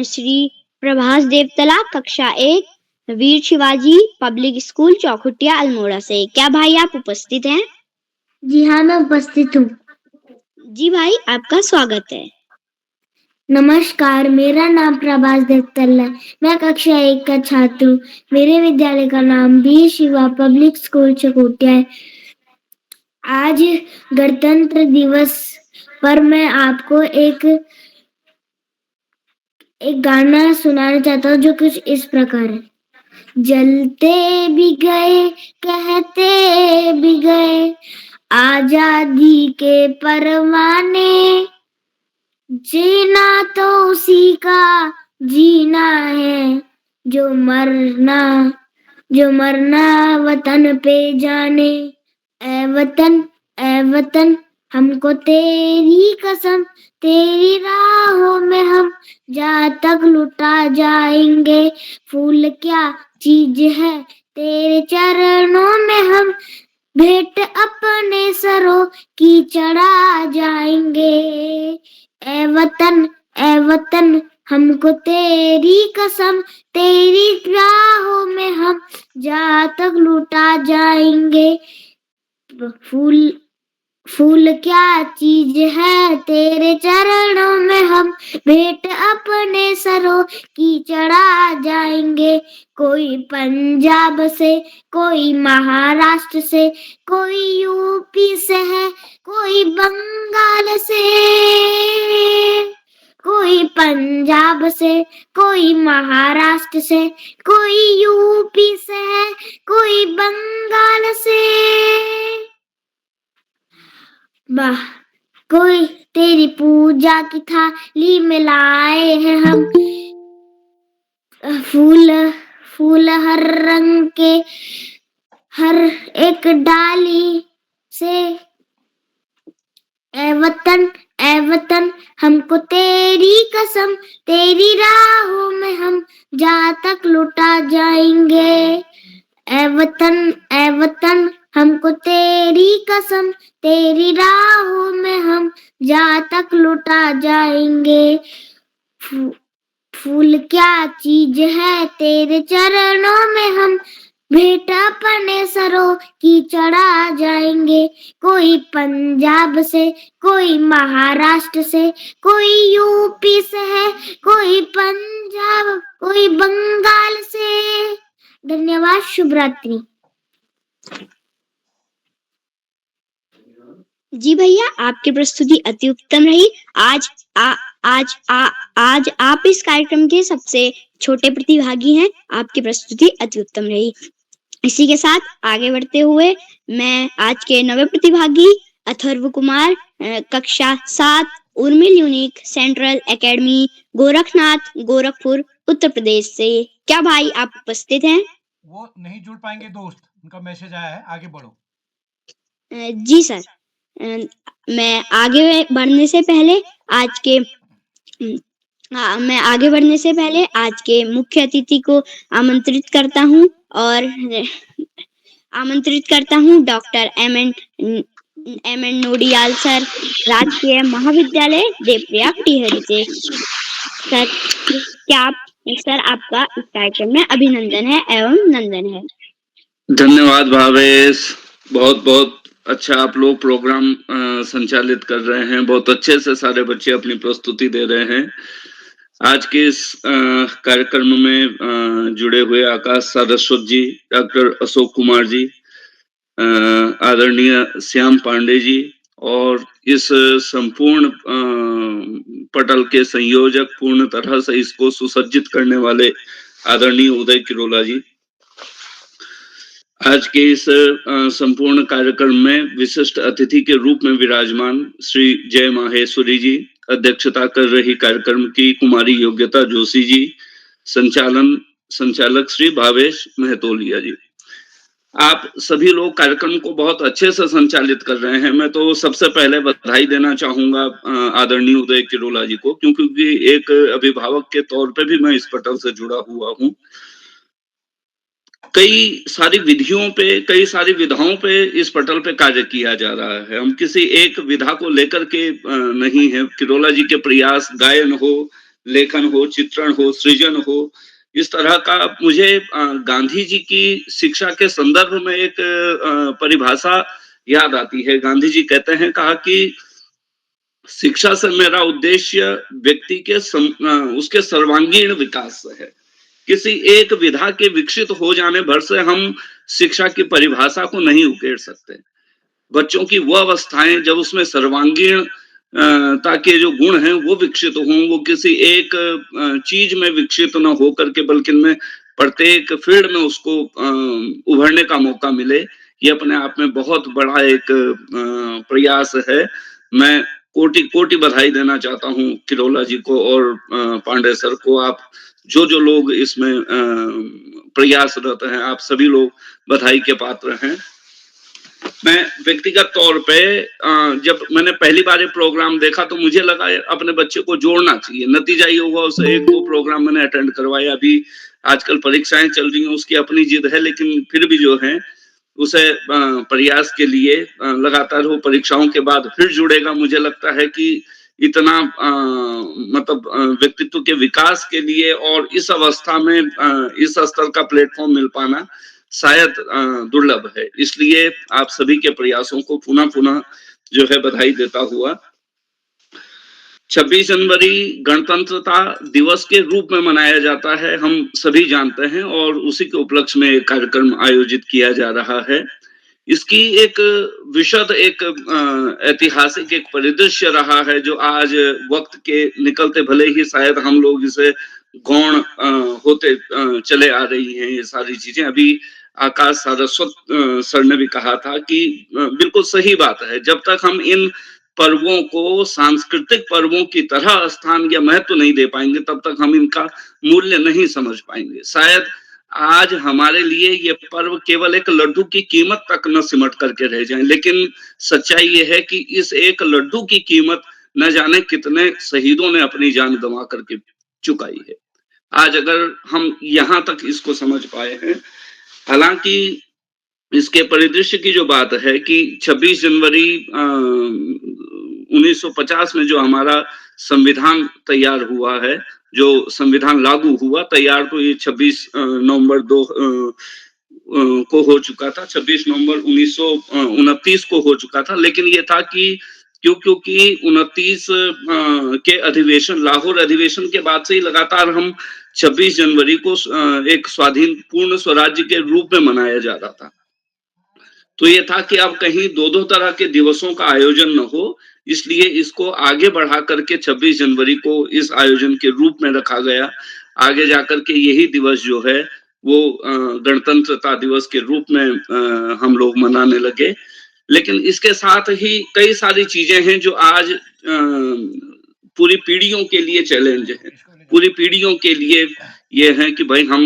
श्री प्रभास देवतला, कक्षा 1, वीर शिवाजी पब्लिक स्कूल चौखुटिया अल्मोड़ा से। क्या भाई आप उपस्थित हैं?
जी हाँ, मैं उपस्थित हूँ।
जी भाई, आपका स्वागत है।
नमस्कार, मेरा नाम प्रभास देवतला है। मैं कक्षा 1 का छात्र हूँ। मेरे विद्यालय का नाम वीर शिवा पब्लिक स्कूल चकोटिया है। आज गणतंत्र दिवस पर मैं आपको एक गाना सुनाना चाहता हूँ जो कुछ इस प्रकार है। जलते भी गए, कहते भी गए, आजादी के परवाने, जीना तो उसी का जीना है, जो मरना वतन पे जाने। ए वतन हमको तेरी कसम, तेरी राहों में हम जहाँ तक लुटा जाएंगे। फूल क्या चीज है तेरे चरणों में हम, भेंट अपने सरों की चढ़ा जाएंगे। ए वतन हमको तेरी कसम, तेरी राहों में हम जहाँ तक लुटा जाएंगे। फूल क्या चीज है तेरे चरणों में हम, भेंट अपने सरों की चढ़ा जाएंगे। कोई पंजाब से, कोई महाराष्ट्र से, कोई यूपी से है, कोई बंगाल से। कोई पंजाब से, कोई महाराष्ट्र से, कोई यूपी से है, कोई बंगाल से। वाह, कोई तेरी पूजा की थाली में लाए हैं हम, फूल हर रंग के, हर एक डाली से। ए वतन हमको तेरी कसम, तेरी राहों में हम जहाँ तक लुटा जाएंगे। ए वतन हमको तेरी कसम, तेरी राहों में हम जहाँ तक लुटा जाएंगे। फूल क्या चीज है तेरे चरणों में हम, भेंट अपने सरों की चढ़ा जाएंगे। कोई पंजाब से, कोई महाराष्ट्र से, कोई यूपी से है, कोई पंजाब, कोई बंगाल से। धन्यवाद। शुभ रात्रि।
जी भैया, आपकी प्रस्तुति अति उत्तम रही। आज आप इस कार्यक्रम के सबसे छोटे प्रतिभागी हैं। आपकी प्रस्तुति अति उत्तम रही। इसी के साथ आगे बढ़ते हुए मैं आज के 9वें प्रतिभागी अथर्व कुमार, कक्षा 7, Urmil unique central academy, Gorakhnath, Gorakhpur, Uttar Pradesh से। क्या भाई आप उपस्थित हैं?
वो नहीं जुड़ पाएंगे दोस्त, उनका मैसेज आया है, आगे बढ़ो।
जी सर, मैं आगे बढ़ने से पहले आज के मुख्य अतिथि को आमंत्रित करता हूँ doctor M N Nautiyal sir, राजकीय महाविद्यालय देवप्रयाग टिहरी से। सर आपका इस कार्यक्रम में अभिनंदन है एवं नंदन है।
धन्यवाद भावेश, बहुत बहुत अच्छा आप लोग प्रोग्राम संचालित कर रहे हैं। बहुत अच्छे से सारे बच्चे अपनी प्रस्तुति दे रहे हैं। आज के इस कार्यक्रम में जुड़े हुए आकाश सारस्वत जी, डॉक्टर अशोक कुमार जी, आदरणीय श्याम पांडे जी और इस संपूर्ण पटल के संयोजक, पूर्ण तरह से इसको सुसज्जित करने वाले आदरणीय उदय किरोला जी, आज के इस संपूर्ण कार्यक्रम में विशिष्ट अतिथि के रूप में विराजमान श्री जय माहेश्वरी जी, अध्यक्षता कर रही कार्यक्रम की कुमारी योग्यता जोशी जी, संचालक श्री भावेश महतोलिया जी, आप सभी लोग कार्यक्रम को बहुत अच्छे से संचालित कर रहे हैं। मैं तो सबसे पहले बधाई देना चाहूंगा आदरणीय उदय किरोला जी को, क्योंकि एक अभिभावक के तौर पे भी मैं इस पटल से जुड़ा हुआ हूँ। कई सारी विधियों पे, कई सारी विधाओं पे इस पटल पे कार्य किया जा रहा है। हम किसी एक विधा को लेकर के नहीं है। किरोला जी के प्रयास गायन हो, लेखन हो, चित्रण हो, सृजन हो, इस तरह का मुझे गांधी जी की शिक्षा के संदर्भ में एक परिभाषा याद आती है। गांधी जी कहते हैं, कहा कि शिक्षा से मेरा उद्देश्य व्यक्ति के उसके सर्वांगीण विकास से है। किसी एक विधा के विकसित हो जाने भर से हम शिक्षा की परिभाषा को नहीं उकेर सकते। बच्चों की वह अवस्थाएं जब उसमें सर्वांगीण ताकि जो गुण हैं वो विकसित हों, वो किसी एक चीज में विकसित न हो करके बल्कि में प्रत्येक फील्ड में उसको उभरने का मौका मिले, ये अपने आप में बहुत बड़ा एक प्रयास है। मैं कोटि कोटि बधाई देना चाहता हूँ किरोला जी को और पांडे सर को। आप जो लोग इसमें प्रयासरत हैं, आप सभी लोग बधाई के पात्र हैं। मैं व्यक्तिगत तौर पे जब मैंने पहली बार ये प्रोग्राम देखा तो मुझे लगा अपने बच्चे को जोड़ना चाहिए। नतीजा ये हुआ, उसे 1-2 प्रोग्राम मैंने अटेंड करवाया। अभी आजकल परीक्षाएं चल रही हैं, उसकी अपनी जिद है, लेकिन फिर भी जो है उसे प्रयास के लिए लगातार वो परीक्षाओं के बाद फिर जुड़ेगा। मुझे लगता है कि इतना मतलब व्यक्तित्व के विकास के लिए और इस अवस्था में इस स्तर का प्लेटफॉर्म मिल पाना शायद दुर्लभ है। इसलिए आप सभी के प्रयासों को पुनः जो है बधाई देता हुआ, 26 जनवरी गणतंत्रता दिवस के रूप में मनाया जाता है, हम सभी जानते हैं, और उसी के उपलक्ष्य में एक कार्यक्रम आयोजित किया जा रहा है। इसकी एक विशद एक ऐतिहासिक एक परिदृश्य रहा है, जो आज वक्त के निकलते भले ही शायद हम लोग इसे गौण होते चले आ रही हैं ये सारी चीजें। अभी आकाश सारस्वत सर ने भी कहा था कि बिल्कुल सही बात है, जब तक हम इन पर्वों को सांस्कृतिक पर्वों की तरह स्थान या महत्व नहीं दे पाएंगे, तब तक हम इनका मूल्य नहीं समझ पाएंगे। शायद आज हमारे लिए ये पर्व केवल एक लड्डू की कीमत तक न सिमट करके रह जाएं, लेकिन सच्चाई ये है कि इस एक लड्डू की कीमत न जाने कितने शहीदों ने अपनी जान गंवा करके चुकाई है। आज अगर हम यहाँ तक इसको समझ पाए हैं, हालांकि इसके परिदृश्य की जो बात है कि 26 जनवरी 1950 में जो हमारा संविधान तैयार हुआ है, जो संविधान लागू हुआ, तैयार तो ये 26 नवंबर को हो चुका था, 26 नवंबर 1929 को हो चुका था। लेकिन ये था कि क्योंकि 29 के अधिवेशन, लाहौर अधिवेशन के बाद से ही लगातार हम 26 जनवरी को एक स्वाधीन पूर्ण स्वराज्य के रूप में मनाया जा रहा था। तो ये था कि अब कहीं 2 तरह के दिवसों का आयोजन न हो, इसलिए इसको आगे बढ़ा करके 26 जनवरी को इस आयोजन के रूप में रखा गया। आगे जाकर के यही दिवस जो है वो गणतंत्रता दिवस के रूप में हम लोग मनाने लगे। लेकिन इसके साथ ही कई सारी चीजें हैं जो आज पूरी पीढ़ियों के लिए चैलेंज है। पूरी पीढ़ियों के लिए ये है कि भाई हम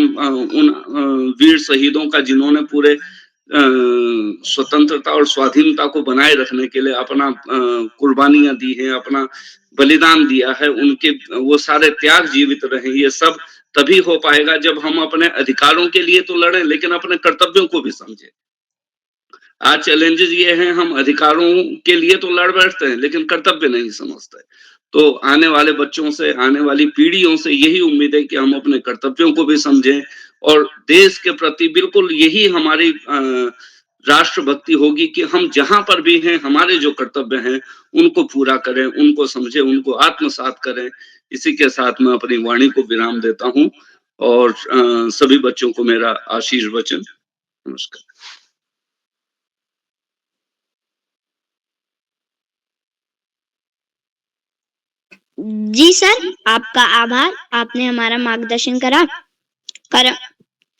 उन वीर शहीदों का, जिन्होंने पूरे स्वतंत्रता और स्वाधीनता को बनाए रखने के लिए अपना कुर्बानियां दी हैं, अपना बलिदान दिया है, उनके वो सारे त्याग जीवित रहे। ये सब तभी हो पाएगा जब हम अपने अधिकारों के लिए तो लड़ें, लेकिन अपने कर्तव्यों को भी समझें। आज चैलेंजेस ये हैं, हम अधिकारों के लिए तो लड़ बैठते हैं लेकिन कर्तव्य नहीं समझते। तो आने वाले बच्चों से, आने वाली पीढ़ियों से यही उम्मीद है कि हम अपने कर्तव्यों को भी समझें और देश के प्रति बिल्कुल यही हमारी राष्ट्रभक्ति होगी कि हम जहां पर भी हैं, हमारे जो कर्तव्य हैं उनको पूरा करें, उनको समझें, उनको आत्मसात करें। इसी के साथ मैं अपनी वाणी को विराम देता हूं और सभी बच्चों को मेरा आशीष वचन। नमस्कार।
जी सर, आपका आभार, आपने हमारा मार्गदर्शन करा।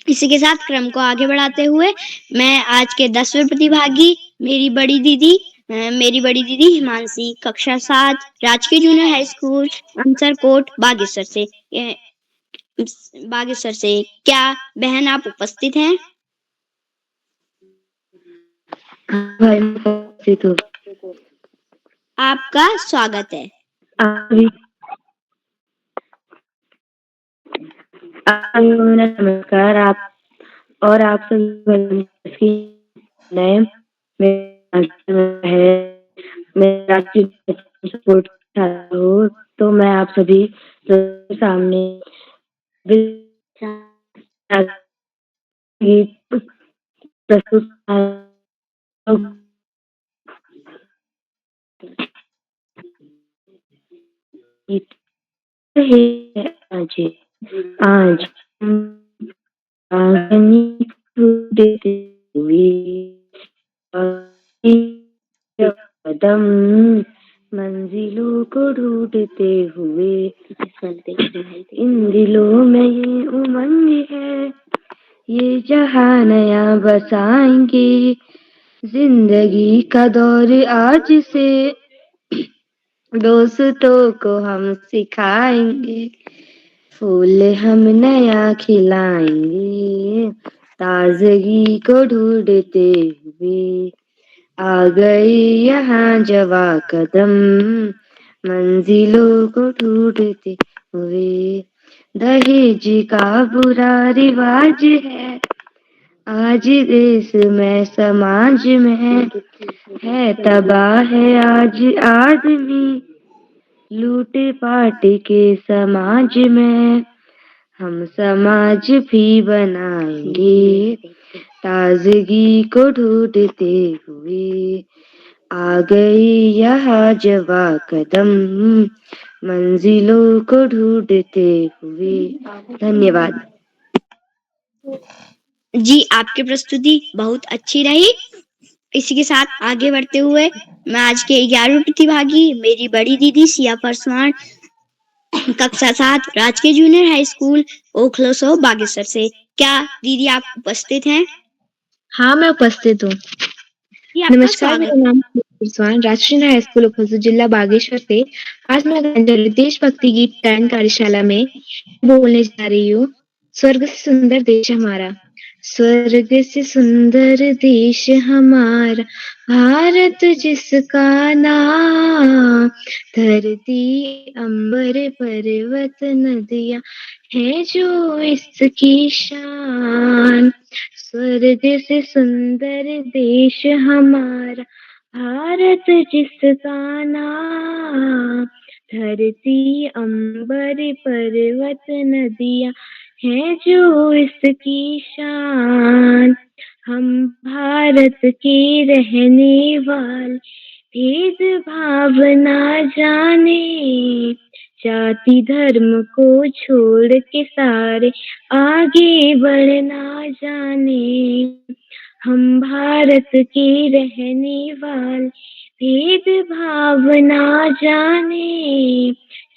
इसी के साथ क्रम को आगे बढ़ाते हुए मैं आज के 10वें प्रतिभागी मेरी बड़ी दीदी हिमांशी, कक्षा 7, राजकीय जूनियर हाई स्कूल अंसरकोट बागेश्वर से क्या बहन आप उपस्थित हैं?
भाई मैं उपस्थित हूँ।
आपका स्वागत है।
मेरा नमस्कार। आप सभी नए है मैं राष्ट्रीय सपोर्ट छात्र हूँ, तो मैं आप सभी के सामने गीत प्रस्तुत आज देते हुए कदम मंजिलों को ढूंढते हुए इन दिलों में ये उमंग है, ये जहां नया बसाएंगे, जिंदगी का दौर आज से दोस्तों को हम सिखाएंगे, फूल हम नया खिलाएंगे, ताजगी को ढूंढते हुए आ गए यहाँ जवा कदम मंजिलों को ढूंढते हुए। दहेज का बुरा रिवाज है आज देश में समाज में, है तबाह है आज आदमी लूट पाट के समाज में, हम समाज भी बनाएंगे, ताजगी को ढूंढते हुए आ गई यहाँ जवा कदम मंजिलों को ढूंढते हुए। धन्यवाद।
जी, आपकी प्रस्तुति बहुत अच्छी रही। इसी के साथ आगे बढ़ते हुए मैं आज के 11वें प्रतिभागी मेरी बड़ी दीदी सिया परसवान, कक्षा 7, राजकीय जूनियर हाई स्कूल ओखलोसो बागेश्वर से क्या दीदी आप उपस्थित हैं?
हाँ, मैं उपस्थित हूँ। नमस्कार, मेरा नाम परसवान, राजकीय हाई स्कूल ओखलोसो जिला बागेश्वर से। आज मैं गांजलि देशभक्ति गीत गायन कार्यशाला में बोलने जा रही हूँ। स्वर्ग से सुंदर देश हमारा, स्वर्ग से सुंदर देश हमारा, भारत जिसका नाम, धरती अंबर पर्वत नदियाँ है जो इसकी शान, स्वर्ग से सुंदर देश हमारा, भारत जिसका नाम, धरती अंबर पर्वत नदियाँ है जो इसकी शान, हम भारत के रहने वाले, भेद भाव ना जाने, जाति धर्म को छोड़ के सारे आगे बढ़ना जाने, हम भारत के रहने वाले, भेद भाव ना जाने,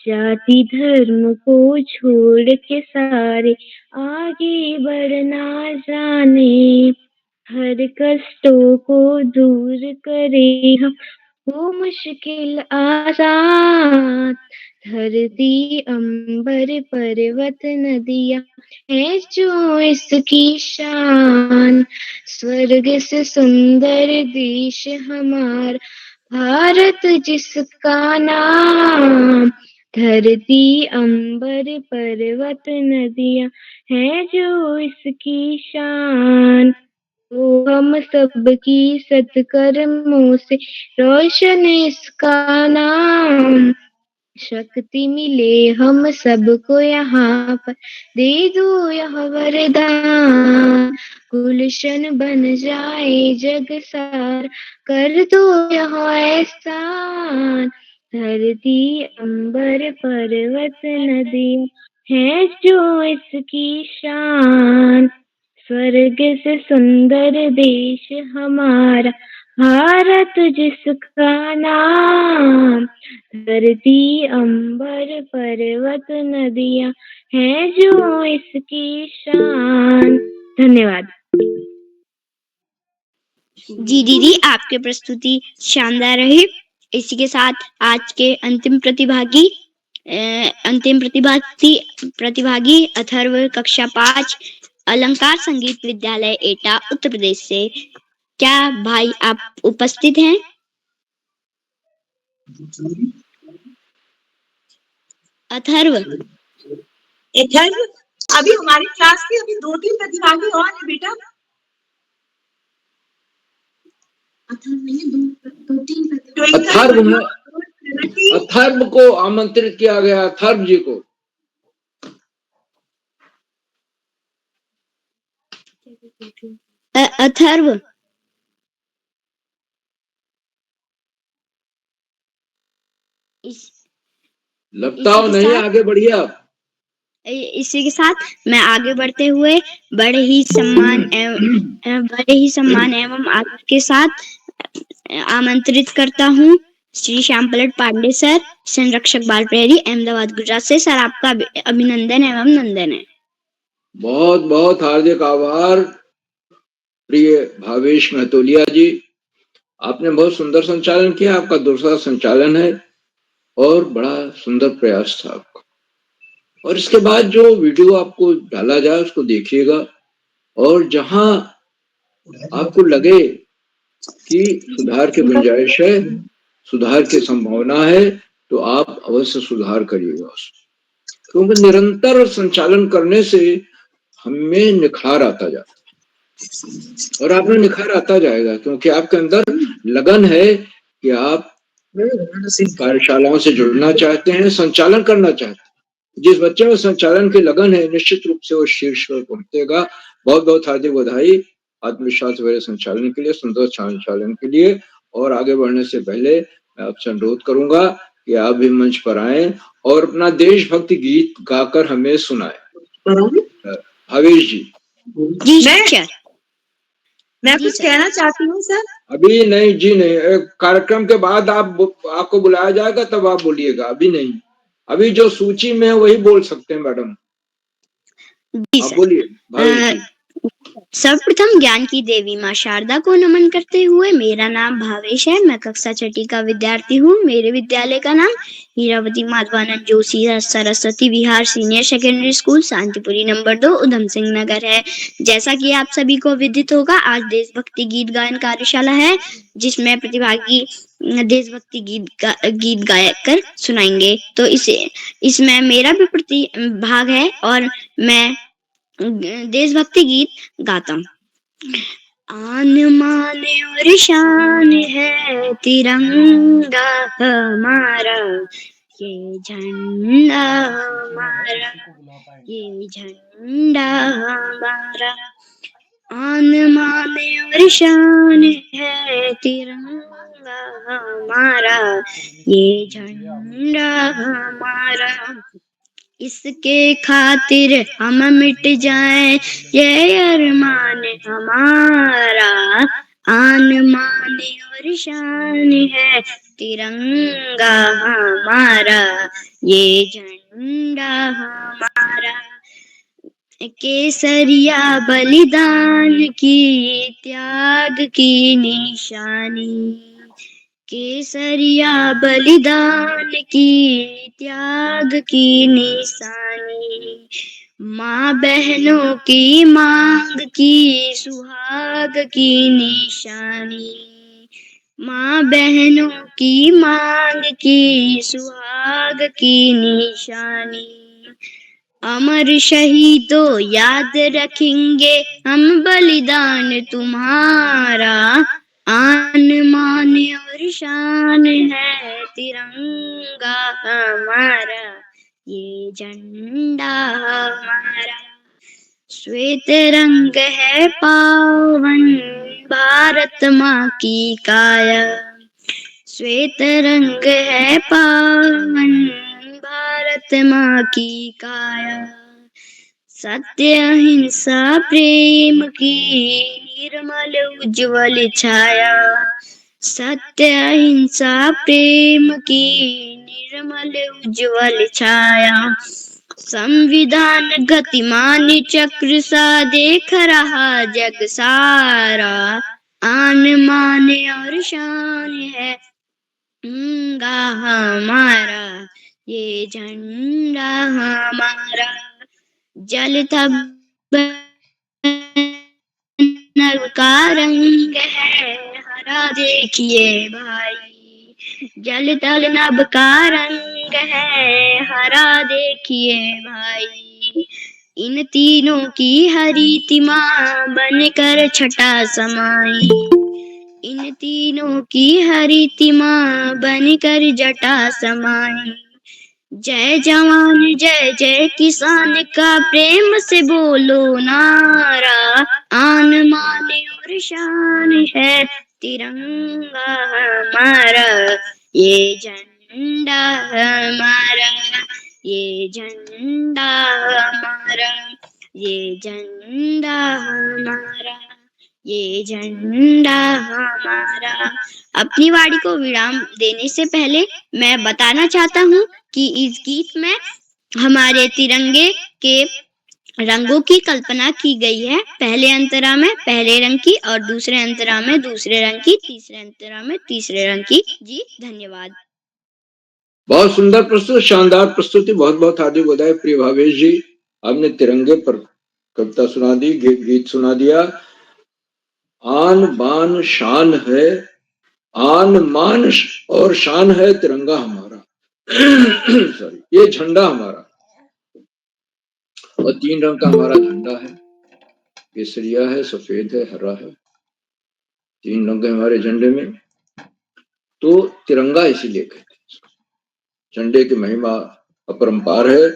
जाति धर्म को छोड़ के सारे आगे बढ़ना जाने, हर कष्टों को दूर करे हम वो मुश्किल आसान, धरती अंबर पर्वत नदियाँ है जो इसकी शान, स्वर्ग से सुंदर देश हमारा, भारत जिसका नाम, धरती अंबर पर्वत नदियाँ है जो इसकी शान, तो हम सबकी सत्कर्मों से रोशन इसका नाम, शक्ति मिले हम सबको यहाँ पर, दे दो यह वरदान, गुलशन बन जाए जग सारा, कर दो यह एहसान, धरती अंबर पर्वत नदी है जो इसकी शान, स्वर्ग से सुंदर देश हमारा, भारत जिसका नाम, धरती अंबर पर्वत नदियां हैं जो इसकी शान। धन्यवाद।
जी दीदी, आपकी प्रस्तुति शानदार रही। इसी के साथ आज के अंतिम प्रतिभागी अथर्व, कक्षा 5, अलंकार संगीत विद्यालय एटा, उत्तर प्रदेश से। क्या भाई आप उपस्थित हैं? अथर्व,
अभी हमारी क्लास के अभी 2-3 प्रतिभागी और हैं बेटा।
अथर्व को आमंत्रित किया गया, अथर्व जी को।
अथर्व,
लगता हो नहीं, आगे बढ़िए आप।
इसी के साथ मैं आगे बढ़ते हुए बड़े ही सम्मान एवं आदर के साथ आमंत्रित करता हूँ श्री श्यामपलट पांडे सर, संरक्षक बाल प्रहरी, अहमदाबाद, गुजरात से। सर, आपका अभिनंदन एवं नंदन है।
बहुत बहुत हार्दिक आभार प्रिय भावेश महतोलिया जी, आपने बहुत सुंदर संचालन किया। आपका दूसरा संचालन है और बड़ा सुंदर प्रयास था आपका। और इसके बाद जो वीडियो आपको डाला जाए उसको देखिएगा, और जहां आपको लगे कि सुधार की गुंजाइश है, सुधार की संभावना है, तो आप अवश्य सुधार करिएगा उसमें, क्योंकि निरंतर संचालन करने से हमें निखार आता जाता है, और आप में निखार आता जाएगा, क्योंकि आपके अंदर लगन है कि आप कार्यशालाओं से जुड़ना चाहते हैं, संचालन करना चाहते हैं। जिस बच्चे में संचालन की लगन है, निश्चित रूप से वो शीर्ष पर पहुंचेगा। बहुत बहुत हार्दिक बधाई आत्मविश्वास भरे संचालन के लिए, सुंदर संचालन के लिए। और आगे बढ़ने से पहले मैं आपसे अनुरोध करूंगा कि आप भी मंच पर आए और अपना देशभक्ति गीत गाकर हमें सुनाए। भावेश जी।
मैं कुछ कहना चाहती हूँ सर।
अभी नहीं जी, नहीं, कार्यक्रम के बाद आपको बुलाया जाएगा, तब आप बोलिएगा, अभी नहीं। अभी जो सूची में है वही बोल सकते हैं मैडम। आप बोलिए।
सर्वप्रथम ज्ञान की देवी माँ शारदा को नमन करते हुए, मेरा नाम भावेश है, मैं कक्षा 6 का विद्यार्थी हूँ। मेरे विद्यालय का नाम Hirawati Madhavanand Joshi Saraswati Vihar senior secondary school, Shantipuri number 2, Udham Singh Nagar है। जैसा कि आप सभी को विदित होगा, आज देशभक्ति गीत गायन कार्यशाला है, जिसमें प्रतिभागी देशभक्ति गीत गायक कर सुनाएंगे। तो इसमें मेरा भी प्रतिभाग है और मैं देशभक्ति गीत गाता हूँ। आन मान और शान है तिरंगा हमारा, ये झंडा हमारा, ये झंडा हमारा। आन मान और शान है तिरंगा हमारा, ये झंडा हमारा। इसके खातिर हम मिट जाएं, ये अरमान हमारा। आन मान और शान है तिरंगा हमारा, ये झंडा हमारा। केसरिया बलिदान की, त्याग की निशानी, केसरिया बलिदान की, त्याग की निशानी। माँ बहनों की मांग की, सुहाग की निशानी, माँ बहनों की मांग की, सुहाग की निशानी। अमर शहीदों याद रखेंगे हम बलिदान तुम्हारा। आन मान और शान है तिरंगा हमारा, ये झंडा हमारा। श्वेत रंग है पावन भारत माँ की काया, श्वेत रंग है पावन भारत माँ की काया। सत्य अहिंसा प्रेम की निर्मल उज्जवल छाया, सत्य अहिंसा प्रेम की निर्मल उज्ज्वल छाया, संविधान गतिमान चक्र सा देख रहा जग सारा, आन मान और शान है झंडा हमारा, ये झंडा हमारा। जल तब नभ का रंग है हरा देखिए भाई, जल तल नभ का रंग है हरा देखिए भाई, इन तीनों की हरितिमा बनकर छटा समाई, इन तीनों की हरितिमा बनकर जटा समाई। जय जवान जय जय किसान का प्रेम से बोलो नारा, आन मान और शान है तिरंगा हमारा, ये झंडा हमारा, ये झंडा हमारा, ये झंडा हमारा, ये झंडा हमारा। अपनी वाणी को विराम देने से पहले मैं बताना चाहता हूँ कि इस गीत में हमारे तिरंगे के रंगों की कल्पना की गई है। पहले अंतरा में पहले रंग की और दूसरे अंतरा में दूसरे रंग की, तीसरे अंतरा में तीसरे रंग की। जी धन्यवाद।
बहुत सुंदर प्रस्तुत, शानदार प्रस्तुति, बहुत बहुत हार्दिक बधाई प्रिय भावेश जी। आपने तिरंगे पर कविता सुना दी, गीत सुना दिया। आन बान शान है, आन मान और शान है तिरंगा हमारा सॉरी, ये झंडा हमारा, और 3 रंग का हमारा झंडा है, केसरिया है, सफेद है, हरा है, 3 रंग है हमारे झंडे में। तो तिरंगा इसीलिए कहते हैं। झंडे की महिमा अपरंपार है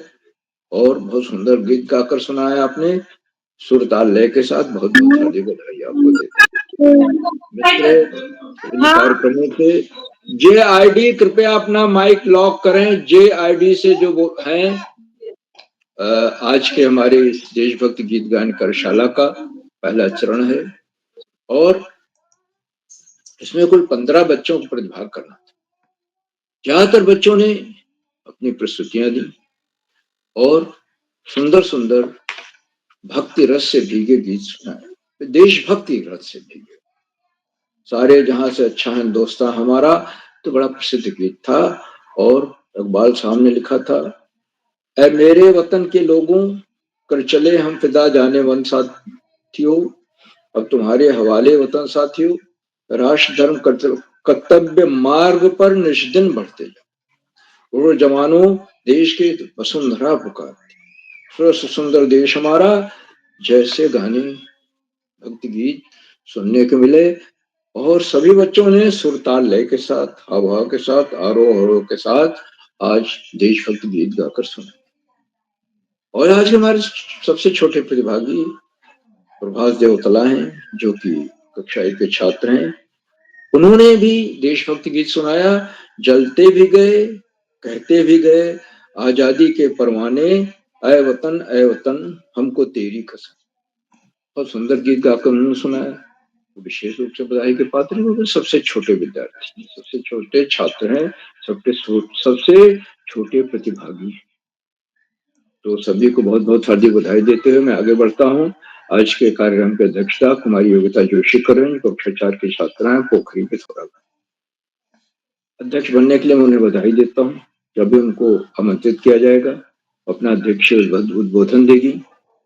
और बहुत सुंदर गीत गाकर सुनाया आपने, सुर ताल लय के साथ। बहुत बहुत हार्दिक बधाई आपको देते हैं। कार्यक्रमों के JID कृपया अपना माइक लॉक करें। JID से जो हैं आज के हमारे देशभक्ति गीत गायन कार्यशाला का पहला चरण है और इसमें कुल 15 बच्चों को प्रतिभाग करना था। ज्यादातर बच्चों ने अपनी प्रस्तुतियां दी और सुंदर सुंदर भक्ति रस से भीगे गीत सुनाए, देशभक्ति रस से भीगे। सारे जहां से अच्छा है दोस्ता हमारा तो बड़ा प्रसिद्ध गीत था और इकबाल साहब ने लिखा था, ऐ मेरे वतन के लोगों कर चले हम फिदा जाने वन साथियों, अब तुम्हारे हवाले वतन साथियों, राष्ट्र धर्म कर्तव्य मार्ग पर निष्दिन बढ़ते जाओ, और जवानों देश के वसुंधरा पुकार, सुंदर देश हमारा, जैसे गाने भक्ति गीत सुनने को मिले। और सभी बच्चों ने सुर ताल लय के साथ, हाव भाव के साथ, आरोह अवरोह के साथ आज देशभक्ति गीत गाकर सुना। और आज के हमारे सबसे छोटे प्रतिभागी प्रभास देवतला हैं, जो कि कक्षा 1 के छात्र हैं। उन्होंने भी देशभक्ति गीत सुनाया। जलते भी गए, कहते भी गए, आजादी के परवाने, ऐ वतन हमको तेरी कसम। बहुत सुंदर गीत गाकर उन्होंने सुनाया। विशेष रूप से बधाई के पात्र हैं सबसे छोटे विद्यार्थी, सबसे छोटे छात्र हैं, सबसे छोटे प्रतिभागी। तो सभी को बहुत बहुत हार्दिक बधाई देते हुए मैं आगे बढ़ता हूँ। आज के कार्यक्रम की अध्यक्षता कुमारी योगिता जोशी कर रहे हैं, कक्षा 4 की छात्राएं पोखरी के थोड़ा। अध्यक्ष बनने के लिए मैं उन्हें बधाई देता हूँ। जब भी उनको आमंत्रित किया जाएगा अपना अध्यक्ष उद्बोधन देगी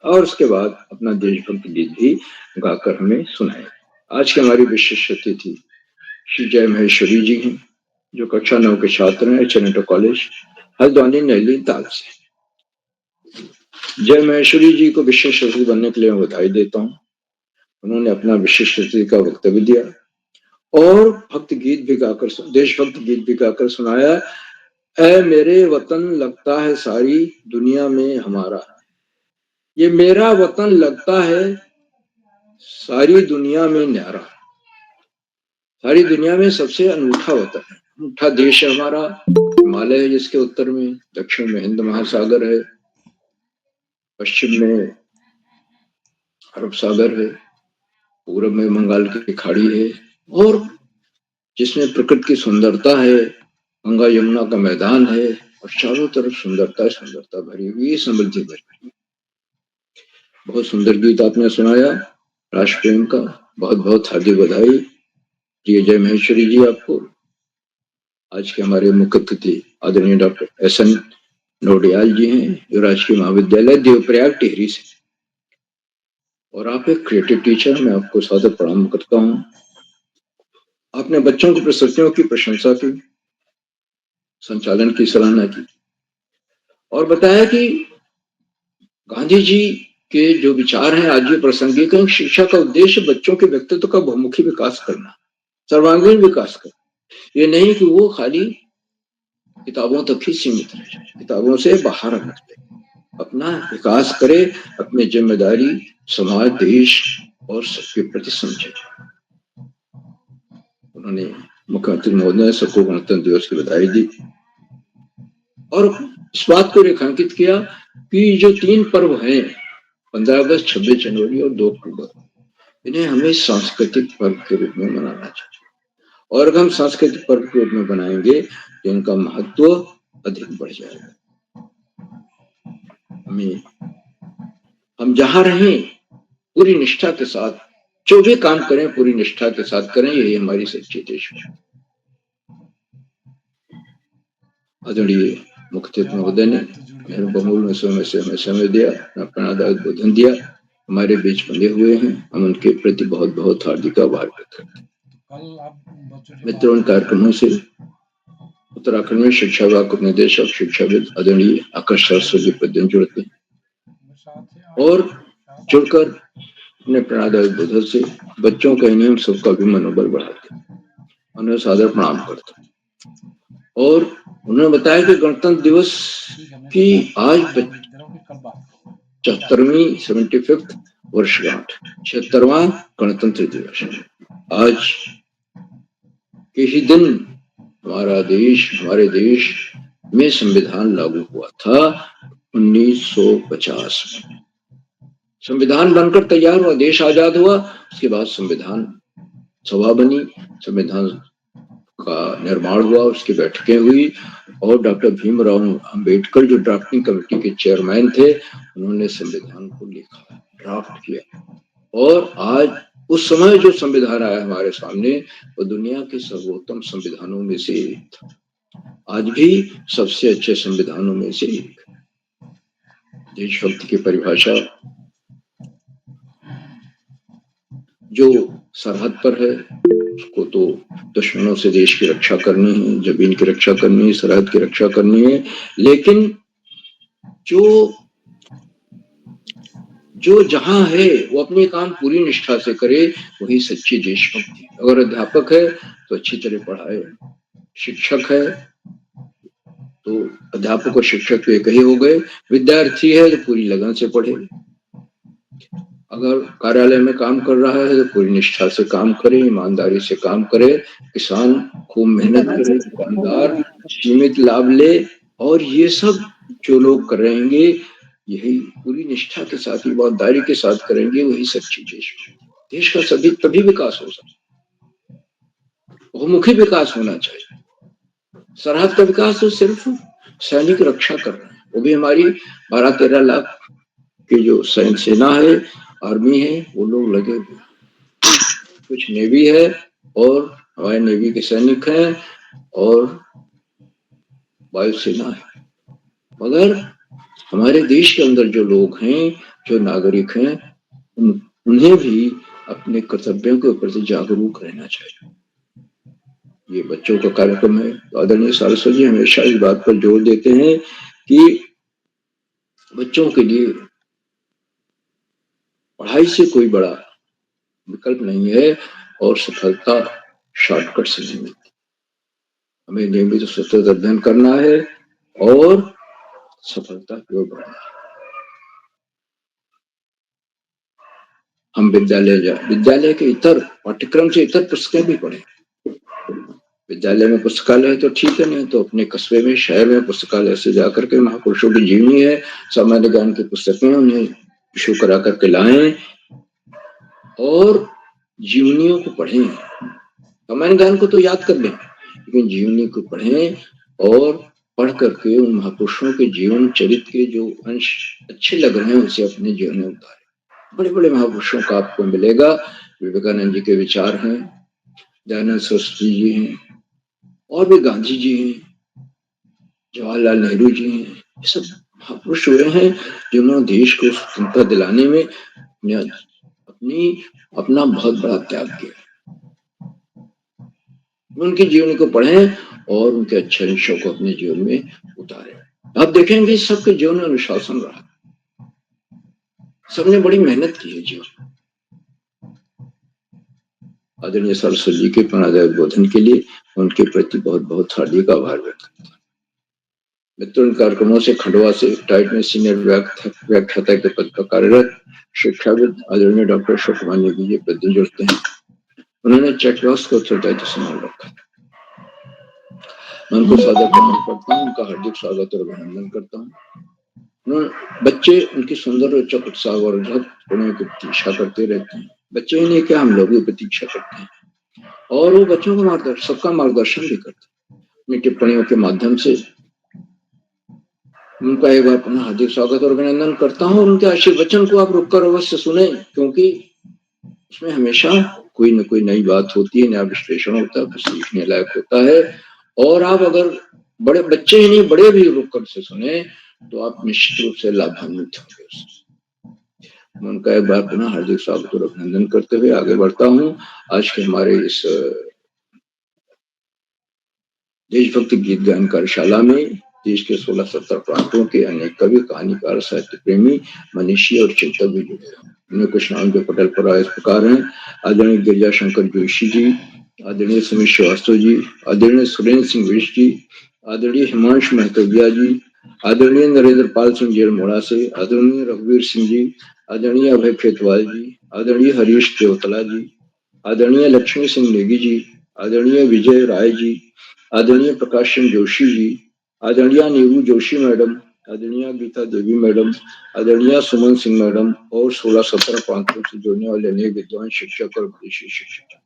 और उसके बाद अपना देशभक्ति गीत भी गाकर हमें सुनाएगा। आज की हमारी विशिष्ट अतिथि श्री जय महेश्वरी जी हैं, जो कक्षा 9 के छात्र हैं, चैनेटो कॉलेज हल्द्वानी नैनीताल से। जय महेश्वरी जी को विशिष्ट अतिथि बनने के लिए मैं बधाई देता हूँ। उन्होंने अपना विशिष्ट अतिथि का वक्तव्य दिया और भक्ति गीत भी गाकर, देशभक्ति गीत भी गाकर सुनाया। ऐ मेरे वतन लगता है सारी दुनिया में हमारा, ये मेरा वतन लगता है सारी दुनिया में न्यारा, सारी दुनिया में सबसे अनूठा वतन है, अनूठा देश है हमारा। हिमालय है जिसके उत्तर में, दक्षिण में हिंद महासागर है, पश्चिम में अरब सागर है, पूर्व में बंगाल की खाड़ी है और जिसमें प्रकृति की सुंदरता है, गंगा यमुना का मैदान है और चारों तरफ सुंदरता सुंदरता भरी हुई, समृद्धि भरी हुई। बहुत सुंदर गीत आपने सुनाया राष्ट्र प्रेम का, बहुत बहुत हार्दिक बधाई। प्रिय जय महेश्वरी जी, आपको आज के हमारे मुख्य अतिथि आदरणीय डॉक्टर SN नोडियाल जी हैं, जो राजकीय महाविद्यालय देवप्रयाग टिहरी से, और आप एक क्रिएटिव टीचर, मैं आपको सादर प्रणाम करता हूँ। आपने बच्चों की प्रस्तुतियों की प्रशंसा की, संचालन की सराहना की और बताया कि गांधी जी के जो विचार हैं आज भी प्रासंगिक हैं। शिक्षा का उद्देश्य बच्चों के व्यक्तित्व का बहुमुखी विकास करना, सर्वांगीण विकास करना। ये नहीं कि वो खाली किताबों तक ही सीमित रहे, किताबों से बाहर रहे, अपना विकास करे, अपनी जिम्मेदारी समाज, देश और सबके प्रति समझे। उन्होंने मुख्यमंत्री महोदय ने सबको गणतंत्र दिवस की बधाई दी और इस बात को रेखांकित किया कि जो 3 पर्व हैं, 15 अगस्त, 26 जनवरी और 2 अक्टूबर, इन्हें हमें सांस्कृतिक पर्व के रूप में मनाना चाहिए। और अगर हम सांस्कृतिक पर्व के रूप में बनाएंगे तो इनका महत्व अधिक बढ़ जाएगा। हम जहां रहें पूरी निष्ठा के साथ, जो भी काम करें पूरी निष्ठा के साथ करें, यही हमारी सच्ची देशभक्ति। आदरणीय मुख्य अतिथि महोदय ने मेरे बहुमूल्य समय से हमें समय दिया, अपना उद्बोधन दिया, हमारे बीच बंधे हुए हैं। हम उनके प्रति बहुत बहुत हार्दिक आभार व्यक्त करते हैं। मित्रों, इन कार्यक्रमों से उत्तराखंड में शिक्षा विभाग के निदेशक शिक्षाविद आदरणीय आकाश सरस्वती पद्म जुड़ते हैं और जुड़कर अपने प्रेरणादायक उद्बोधन से बच्चों का नियम सबका भी मनोबल बढ़ाते हैं। उन्हें सादर प्रणाम करते हैं और उन्होंने बताया कि गणतंत्र दिवस की आज 75वीं वर्षगांठ, 76वां गणतंत्र दिवस है। आज के ही दिन हमारे देश में संविधान लागू हुआ था 1950 में। संविधान बनकर तैयार हुआ, देश आजाद हुआ, उसके बाद संविधान सभा बनी, संविधान का निर्माण हुआ, उसकी बैठकें हुई और डॉक्टर भीमराव अंबेडकर जो ड्राफ्टिंग कमेटी के चेयरमैन थे, उन्होंने संविधान को लिखा, ड्राफ्ट किया और आज उस समय जो संविधान आया हमारे सामने, वो दुनिया के सर्वोत्तम संविधानों में से एक था। आज भी सबसे अच्छे संविधानों में से एक। देशभक्ति की परिभाषा जो सरहद पर है उसको तो दुश्मनों से देश की रक्षा करनी है, जमीन की रक्षा करनी है, सरहद की रक्षा करनी है, लेकिन जो जहां है वो अपने काम पूरी निष्ठा से करे, वही सच्ची देशभक्ति। अगर अध्यापक है तो अच्छी तरह पढ़ाए, शिक्षक है तो अध्यापक और शिक्षक तो एक ही हो गए, विद्यार्थी है तो पूरी लगन से पढ़े, अगर कार्यालय में काम कर रहा है तो पूरी निष्ठा से काम करे, ईमानदारी से काम करे, किसान खूब मेहनत करे, दुकानदार सीमित लाभ ले, और ये सब जो लोग करेंगे यही पूरी निष्ठा के साथ, ईमानदारी के साथ करेंगे, वही सच्ची देश का सभी तभी विकास हो सकता। बहुमुखी विकास होना चाहिए। सरहद का विकास तो सिर्फ सैनिक रक्षा कर रहे हैं, वो भी हमारी 12-13 लाख की जो सैन्य सेना है, आर्मी है, वो लोग लगे हुए, कुछ नेवी है और हमारे नेवी के सैनिक हैं और वायुसेना है, मगर हमारे देश के अंदर जो लोग हैं, जो नागरिक हैं, उन्हें भी अपने कर्तव्यों के ऊपर से जागरूक रहना चाहिए। ये बच्चों का कार्यक्रम है। आदरणीय सारस्वत जी हमेशा इस बात पर जोर देते हैं कि बच्चों के लिए पढ़ाई से कोई बड़ा विकल्प नहीं है और सफलता शॉर्टकट से नहीं मिलती। हमें नियमित सतत अध्ययन करना है और सफलता की ओर बढ़ना है। हम विद्यालय के इतर पाठ्यक्रम से इतर पुस्तकें भी पढ़ें। विद्यालय में पुस्तकालय है तो ठीक है, नहीं तो अपने कस्बे में, शहर में पुस्तकालय से जाकर के महापुरुषों की जीवनी है, सामान्य ज्ञान की पुस्तकें, उन्हें इशू करा करके लाएं और जीवनियों को पढ़ें। सामान्य ज्ञान को तो याद कर लें, लेकिन जीवनी को पढ़ें और पढ़ करके उन महापुरुषों के जीवन चरित्र के जो अंश अच्छे लग रहे हैं उसे अपने जीवन में उतारें। बड़े बड़े महापुरुषों का आपको मिलेगा। विवेकानंद जी के विचार हैं, दयानंद सरस्वती जी हैं, और भी गांधी जी हैं, जवाहरलाल नेहरू जी हैं। ये सब महापुरुष हुए हैं जिन्होंने देश को स्वतंत्रता दिलाने में अपना बहुत बड़ा त्याग किया। उनके जीवन को पढ़ें और उनके अच्छे अंशों को अपने जीवन में उतारें। आप देखेंगे सबके जीवन में अनुशासन रहा, सबने बड़ी मेहनत की है जीवन। आदरणीय सरस्वती जी के प्रणोदय उद्बोधन के लिए उनके प्रति बहुत बहुत हार्दिक आभार व्यक्त करता हूँ। मित्रों, इन कार्यक्रमों से खंडवा से टाइट में सीनियर व्याख्याता के पद पर कार्यरत शिक्षाविद आदरणीय डॉक्टर अशोक कुमार नेगी जी प्रतिदिन जुड़ते हैं। उन्होंने चेक बॉक्स को उत्तरदायित्व संभाल रखा। मैं उनको स्वागत करता हूँ, उनका हार्दिक स्वागत और अभिनंदन करता हूँ। बच्चे उनकी सुंदर रोचक उत्साह और गुणों की प्रतीक्षा करते रहते हैं। बच्चे ही नहीं क्या, हम लोग भी प्रतीक्षा करते हैं और वो बच्चों को सबका मार्गदर्शन भी करते हैं अपनी टिप्पणियों के माध्यम से। उनका एक बार पुनः हार्दिक स्वागत और अभिनंदन करता हूँ। उनके आशीर्वचन को आप रुककर अवश्य सुने, क्योंकि उसमें हमेशा कोई न कोई नई बात होती है, नया विश्लेषण होता है, कुछ सीखने लायक होता है। और आप अगर बड़े बच्चे ही नहीं बड़े भी रुककर से सुने तो आप निश्चित रूप से लाभान्वित होंगे उससे। मैं उनका एक बार पुनः हार्दिक स्वागत और अभिनंदन करते हुए आगे बढ़ता हूँ। आज के हमारे इस देशभक्ति गीत गायन कार्यशाला में देश के 16-17 प्रांतों के अनेक कवि, कहानीकार, साहित्य प्रेमी, मनीषी और चिंतक भी जुड़े हैं। उन्हें कुछ नाम जो पटल पर आए इस प्रकार हैं: आदरणीय गिरिजा शंकर जोशी जी, आदरणीय सुमित श्रीवास्तव जी, आदरणीय सुरेंद्र सिंह विश जी, आदरणीय हिमांशु महतोदिया जी, आदरणीय नरेंद्र पाल सिंह जी अल्मोड़ा से, आदरणीय रघुवीर सिंह जी, आदरणीय अभय खेतवाल जी, आदरणीय हरीश देवतला जी, आदरणीय लक्ष्मी सिंह नेगी जी, आदरणीय विजय राय जी, आदरणीय प्रकाश सिंह जोशी जी, आदरणीय नीरू जोशी मैडम, आदरणीय गीता देवी मैडम, आदरणीय सुमन सिंह मैडम और 16-17 प्रांतों से जुड़ने वाले अनेक विद्वान शिक्षक और विदेशी शिक्षक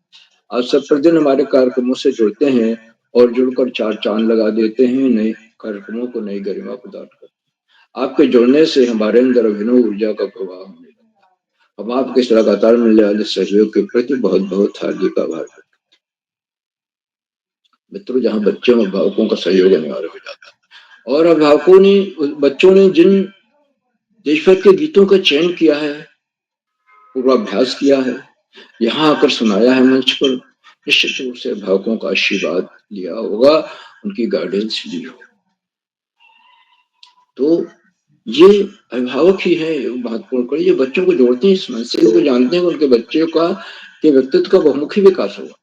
आज सब प्रतिदिन हमारे कार्यक्रमों से जुड़ते हैं और जुड़कर 4 चांद लगा देते हैं, नए कार्यक्रमों को नई गरिमा प्रदान करते हैं। आपके जुड़ने से हमारे अंदर अभिनव ऊर्जा का प्रवाह होने लगता है। हम आपके इस लगातार मिलने वाले सहयोग के प्रति बहुत बहुत हार्दिक आभार करते हैं। मित्रों, जहाँ बच्चों और अभिभावकों का सहयोग अनिवार्य हो जाता है और अभिभावकों ने बच्चों ने जिन देशभक्त के गीतों का चयन किया है, पूर्वाभ्यास किया है, यहाँ आकर सुनाया है मंच पर, निश्चित रूप से अभिभावकों का आशीर्वाद लिया होगा, उनकी गाइडेंस ली होगी। तो ये अभिभावक ही है महत्वपूर्ण कर, ये बच्चों को जोड़ते हैं, इस मनसे को जानते हैं, उनके बच्चे का के व्यक्तित्व का बहुमुखी विकास होगा,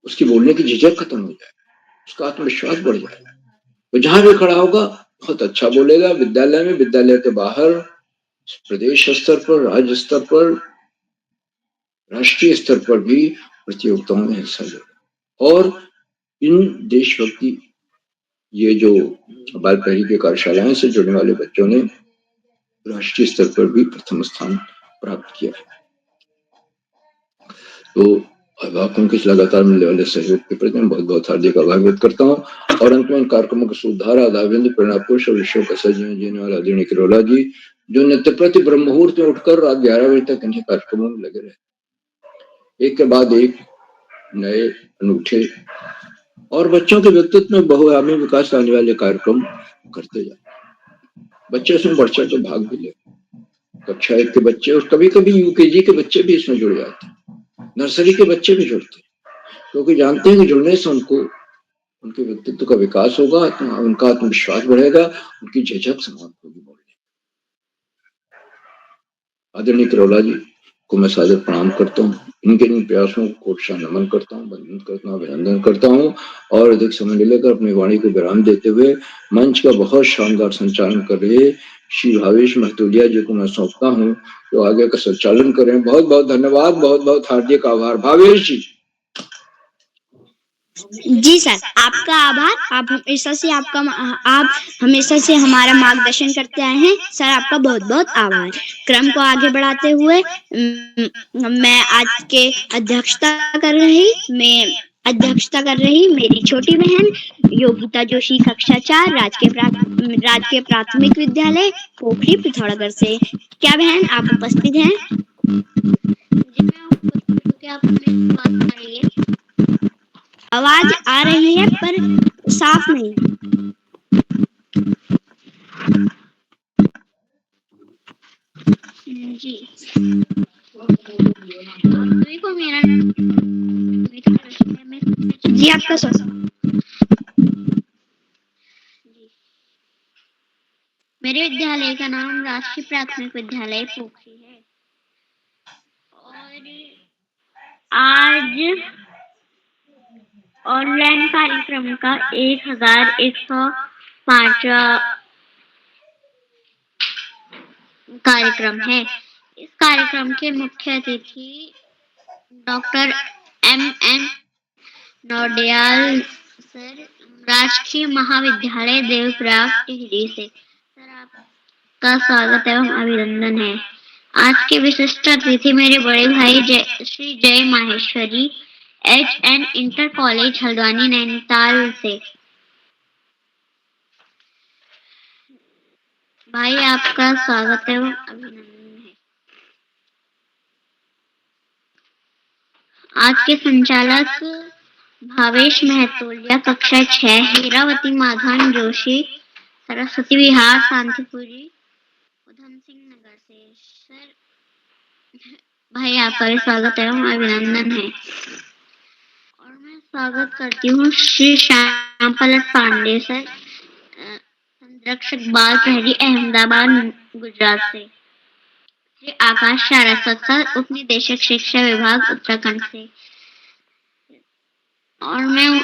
उसकी बोलने की झिझक खत्म हो जाए, उसका आत्मविश्वास बढ़ जाए। तो जहां भी खड़ा होगा बहुत अच्छा बोलेगा। विद्यालय में, विद्यालय के बाहर, प्रदेश स्तर पर, राज्य स्तर पर, राष्ट्रीय स्तर पर भी प्रतियोगिताओं में हिस्सा लेगा। और इन देशभक्ति ये जो बाल पहरी के कार्यशालाएं से जुड़ने वाले बच्चों ने राष्ट्रीय स्तर पर भी प्रथम स्थान प्राप्त किया है। तो अभिभावकों के लगातार मिलने वाले सहयोग के प्रति मैं बहुत बहुत हार्दिक आभार व्यक्त करता हूँ। और अंत में इन कार्यक्रमों का सुधार आदाबिंद प्रेरणा पुरुष और विश्व का सजीवन जीने वाला आदरणीय किरोला जी, जो नित्य प्रति ब्रह्म मुहूर्त में उठकर रात 11 बजे तक इन्हीं कार्यक्रमों में लगे रहे, एक के बाद एक नए अनूठे और बच्चों के व्यक्तित्व में बहुआयामी विकास लाने वाले कार्यक्रम करते जाए। बच्चे इसमें बढ़ चढ़ के भाग भी ले, कक्षा 1 के बच्चे और कभी कभी यूकेजी के बच्चे भी इसमें जुड़ जाते हैं, नर्सरी के बच्चे भी जुड़ते हैं, क्योंकि जानते हैं कि जुड़ने से उनको उनके व्यक्तित्व का विकास होगा, उनका आत्मविश्वास बढ़ेगा, उनकी झिझक समाप्त होगी बोलने। आदरणीय किरोला जी को मैं सादर प्रणाम करता हूँ, इनके इन प्रयासों को कोटशा नमन करता हूँ, वंदन करता हूँ, अभिनंदन करता हूँ। और अधिक समय लेकर अपनी वाणी को विराम देते हुए मंच का बहुत शानदार संचालन कर रहे श्री भावेश महतोदिया जी को मैं सौंपता हूँ, तो आगे का संचालन करें। बहुत बहुत धन्यवाद, बहुत बहुत हार्दिक आभार। भावेश जी।
जी सर, आपका आभार। आप हमेशा से हमारा मार्गदर्शन करते आए हैं। सर, आपका बहुत-बहुत आभार। क्रम को आगे बढ़ाते हुए मैं आज के अध्यक्षता कर रही मेरी छोटी बहन योगिता जोशी, कक्षा 4, राजकीय प्राथमिक विद्यालय पोखरी, पिथौरागढ़ से। क्या बहन आप उपस्थित हैं? क्या आपको मेरी आवाज आ रही है? आवाज आ रही है पर साफ नहीं। जी, सभी को मेरा जी आपका मेरे विद्यालय का नाम राष्ट्रीय प्राथमिक विद्यालय पोखरी है और आज ऑनलाइन कार्यक्रम का 1105वां कार्यक्रम है। इस कार्यक्रम के मुख्य अतिथि डॉक्टर M.N. नौडियाल सर, राजकीय महाविद्यालय देवप्रयाग टिहरी से। सर, आपका स्वागत एवं अभिनंदन है। आज के विशिष्ट अतिथि मेरे बड़े भाई श्री जय Maheshwari, HN inter college Haldwani Nainital से। भाई, आपका स्वागत एवं अभिनंदन है। आज के संचालक भावेश महतोलिया, कक्षा 6, हीरावती माधान जोशी, सरस्वती विहार, शांतिपुरी, उधम सिंह नगर से। सर, भाई आपका भी स्वागत एवं अभिनंदन है। और मैं स्वागत करती हूँ श्री श्याम पलट पांडे सर, संरक्षक बाल प्रहरी, अहमदाबाद, गुजरात से। श्री आकाश सारस्वत सर, उप निदेशक शिक्षा विभाग, उत्तराखंड से। और मैं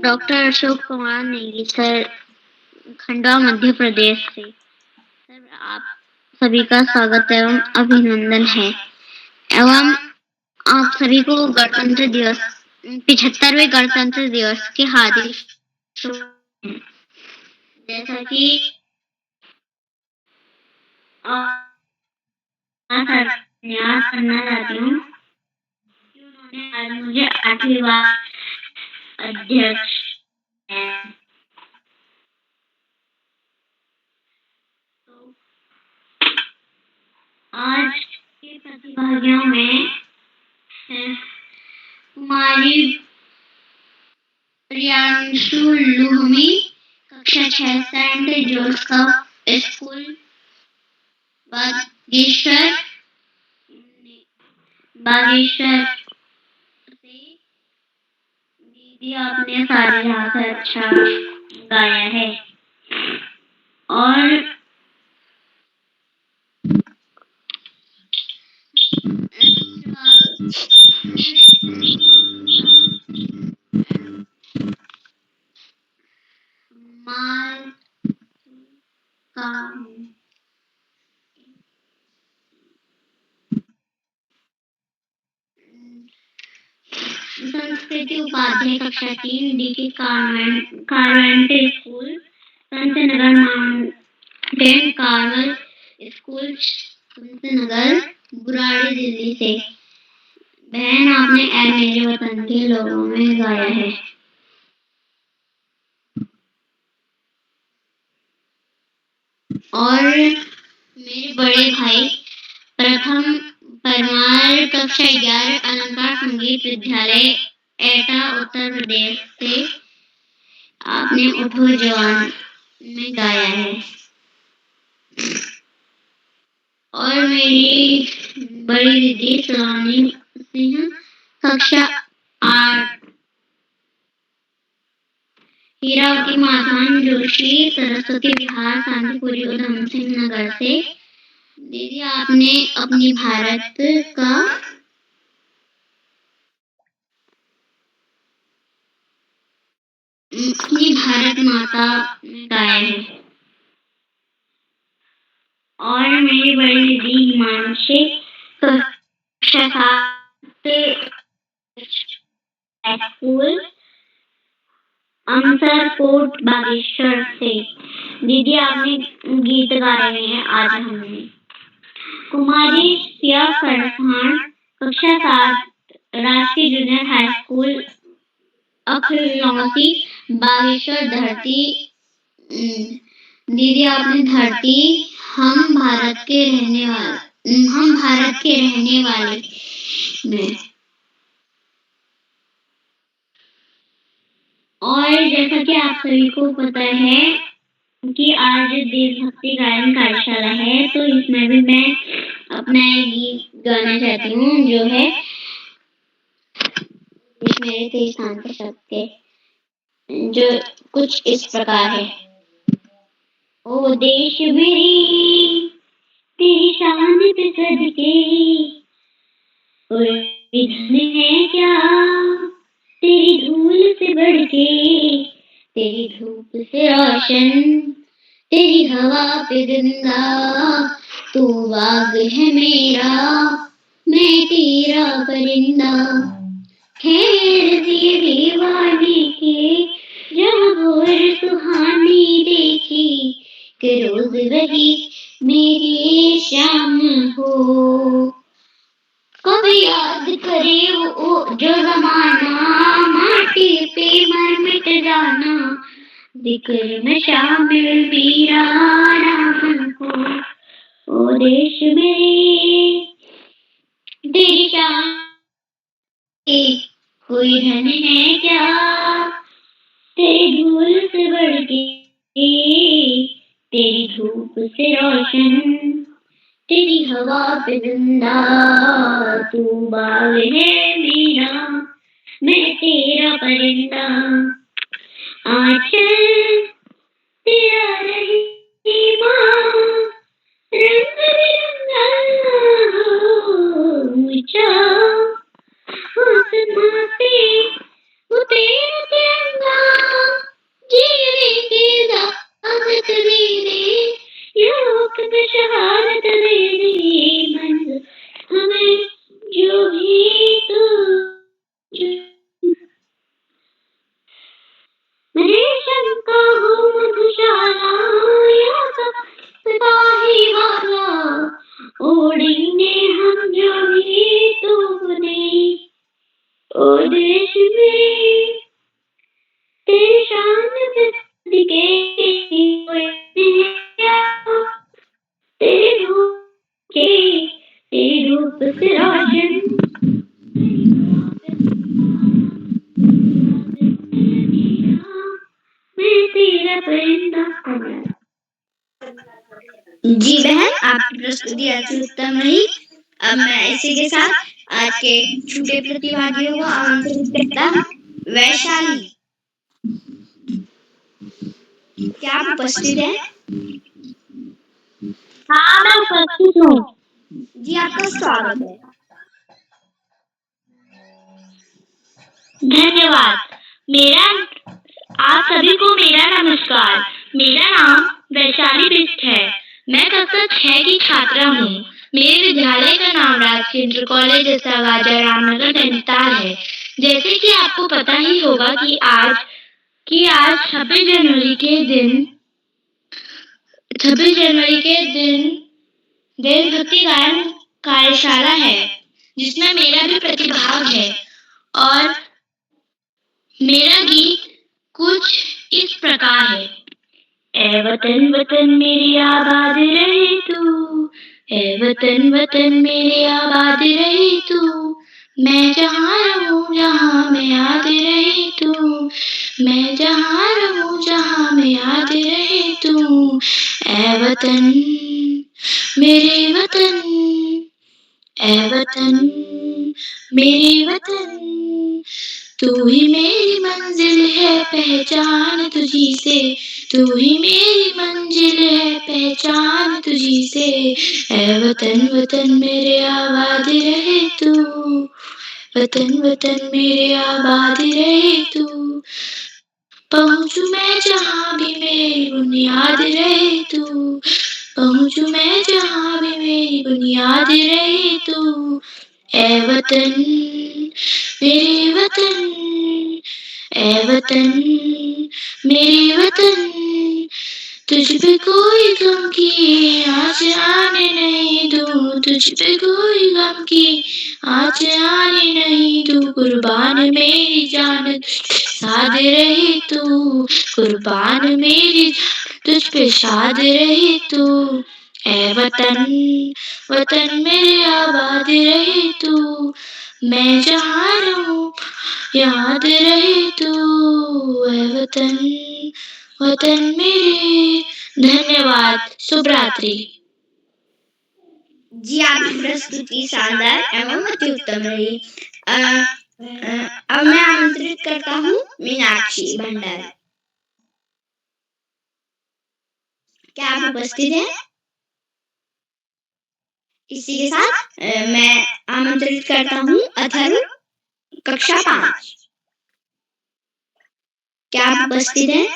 डॉक्टर अशोक कुमार नेगी सर, खंडवा, मध्य प्रदेश से। सर, आप सभी का स्वागत एवं अभिनंदन है एवं आप सभी को गणतंत्र दिवस 75वें गणतंत्र दिवस की हार्दिक शुभकामनाएं। जैसा कि याद करना चाहती हूँ कि उन्होंने आज मुझे 8वीं बार अध्यक्ष तो आज के प्रतिभागियों में कुमारी प्रियांशु लुहमी, कक्षा 6, सेंट जोसेफ स्कूल बागेश्वर से। दीदी, आपने सारे यहाँ से अच्छा गाया है। और माल का संस्कृति उपाध्याय, कक्षा 3, DK Convent school, Santnagar mountain Carmel school, Santnagar, Burari, Delhi से। बहन, आपने ऐ मेरे वतन के लोगों में गाया है। और मेरे बड़े भाई प्रथम परमार, कक्षा 11, अलंकार संगीत विद्यालय, एटा, उत्तर प्रदेश से। आपने उठो जवान में गाया है। और मेरी बड़ी दीदी सलोनी सिंह, कक्षा 8, हीरावती माधान जोशी, सरस्वती विहार, शांतिपुरी, उधम सिंह नगर से। दीदी, आपने अपनी भारत माता में गाया है। और मेरी बड़ी दीदी हिमांशी, कक्षा 7, स्कूल
अमसरकोट बागेश्वर से। दीदी आपने गीत गा रहे हैं आज हमने। कुमारी सिया फरहान, कक्षा 7, राजकीय जूनियर हाई स्कूल अखलौती बागेश्वर। धरती, दीदी आपने धरती हम भारत के रहने वाले में। और जैसा कि आप सभी को पता है कि आज देशभक्ति गायन कार्यशाला है, तो इसमें भी मैं अपना एक गीत गाना चाहती हूँ जो है मेरे तेज स्थान पर शब्द के, जो कुछ इस प्रकार है। ओ देश मेरी तेरी शान पे सदके, कोई धन है क्या तेरी धूल से बढ़ के, तेरी धूप से रोशन, तेरी हवा पे जिंदा, तू बाग है मेरा, मैं तेरा परिंदा। खैर दिए दीवाने के जहाँ भोर सुहानी देखी, कि रोज वही मेरी शाम हो। कभी याद करे वो जो जमाना, माटी पे मर मिट जाना, जिक्र में शामिल मेरा नाम हो। ओ देश मेरे तेरी शान, कोई धन है क्या तेरी धूल से बढ़ के, तेरी धूप से रोशन, तेरी हवा पे जिंदा, तू बाग है मेरा, मैं तेरा परिंदा। आंचल तेरा रहीमा, रंग बिरंगा ऊंचा, आसमां से वो तेरा तिरंगा, जीने की इजाजत देने, योग में शहादत देने, मंज़िल हमें जो भी तू रेशम का हो मधुशाला, या सिपाही वाला, ओढ़ेंगे हम जो भी तूने। ओ देश में तेरी शान पे सदके, तेरी धूप से रोशन, मैं तेरा परिंदा। जी बहन, आपकी प्रस्तुति अति उत्तम रही। अब मैं इसी के साथ आज के छूटे प्रतिभागियों को आमंत्रित करता हूँ। वैशाली, क्या आप उपस्थित हैं? हाँ, मैं उपस्थित हूँ। जी, आपका स्वागत है। धन्यवाद। आप सभी को मेरा नमस्कार। मेरा नाम वैशाली बिष्ट है। मैं कक्षा 6 की छात्रा हूँ। मेरे विद्यालय का नाम राजकीय इंटर कॉलेज ऐसागाजा रामनगर नैनीताल है। जैसे कि आपको पता ही होगा कि आज 26 जनवरी के दिन देशभक्ति गायन कार्यशाला है, जिसमें मेरा भी प्रतिभाग है। और मेरा गीत कुछ इस प्रकार है। ए वतन वतन मेरी आबाद रहे तू, ए वतन वतन मेरी आबाद रहे तू, मैं जहाँ रहूँ जहाँ में याद रहे तू, मैं जहाँ रहूँ जहाँ में याद रहे तू। ए वतन मेरे वतन, ए वतन मेरे वतन, तू ही मेरी मंजिल है पहचान तुझी से, तू ही मेरी मंजिल है पहचान तुझी से। ऐ वतन वतन मेरे आबाद रहे तू, वतन वतन मेरे आबाद रहे तू, पहुँचूं मैं जहाँ भी मेरी बुनियाद रहे तू, पहुँचूं मैं जहाँ भी मेरी बुनियाद रहे तू। ऐ वतन मेरे वतन, ऐ वतन मेरे वतन, तुझ पे कोई गम की आँच आने नहीं दूँ, तुझ पे कोई गम की आँच आने नहीं दूँ। कुर्बान मेरी जान साथ रहे तू, कुर्बान मेरी तुझ पे शाद रहे तू। ऐ वतन वतन मेरे आबाद रहे तू, मैं जहाँ रहूँ याद रहे तू। ऐ वतन वतन मेरे। धन्यवाद। शुभ रात्रि।
जी आपकी प्रस्तुति शानदार एवं अति उत्तम रही। अब मैं आमंत्रित करता हूँ मीनाक्षी भंडारी। क्या आप उपस्थित हैं? इसी के साथ मैं आमंत्रित करता हूँ अथर्व, कक्षा 5। क्या आप उपस्थित हैं?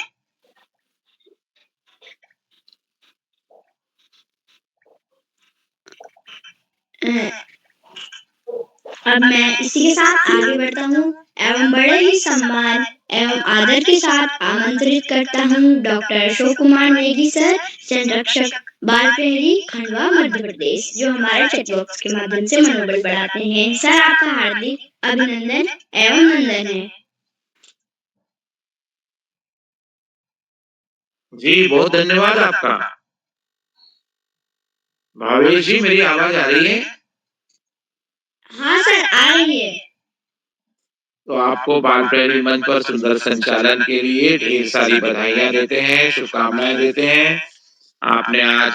अब मैं इसी के साथ आगे बढ़ता हूँ एवं बड़े ही सम्मान एवं आदर के साथ आमंत्रित करता हूँ डॉक्टर अशोक कुमार नेगी सर, संरक्षक बाल प्रहरी खंडवा मध्य प्रदेश, जो हमारे चैट बॉक्स के माध्यम से मनोबल बढ़ाते हैं। सर आपका हार्दिक अभिनंदन एवं नंदन है।
जी बहुत धन्यवाद आपका। भावेश जी मेरी आवाज आ रही है?
हाँ सर आ रही है।
तो आपको बाल प्रहरी मंच पर सुंदर संचालन के लिए ढेर सारी बधाइयां देते हैं, शुभकामनाएं देते हैं। आपने आज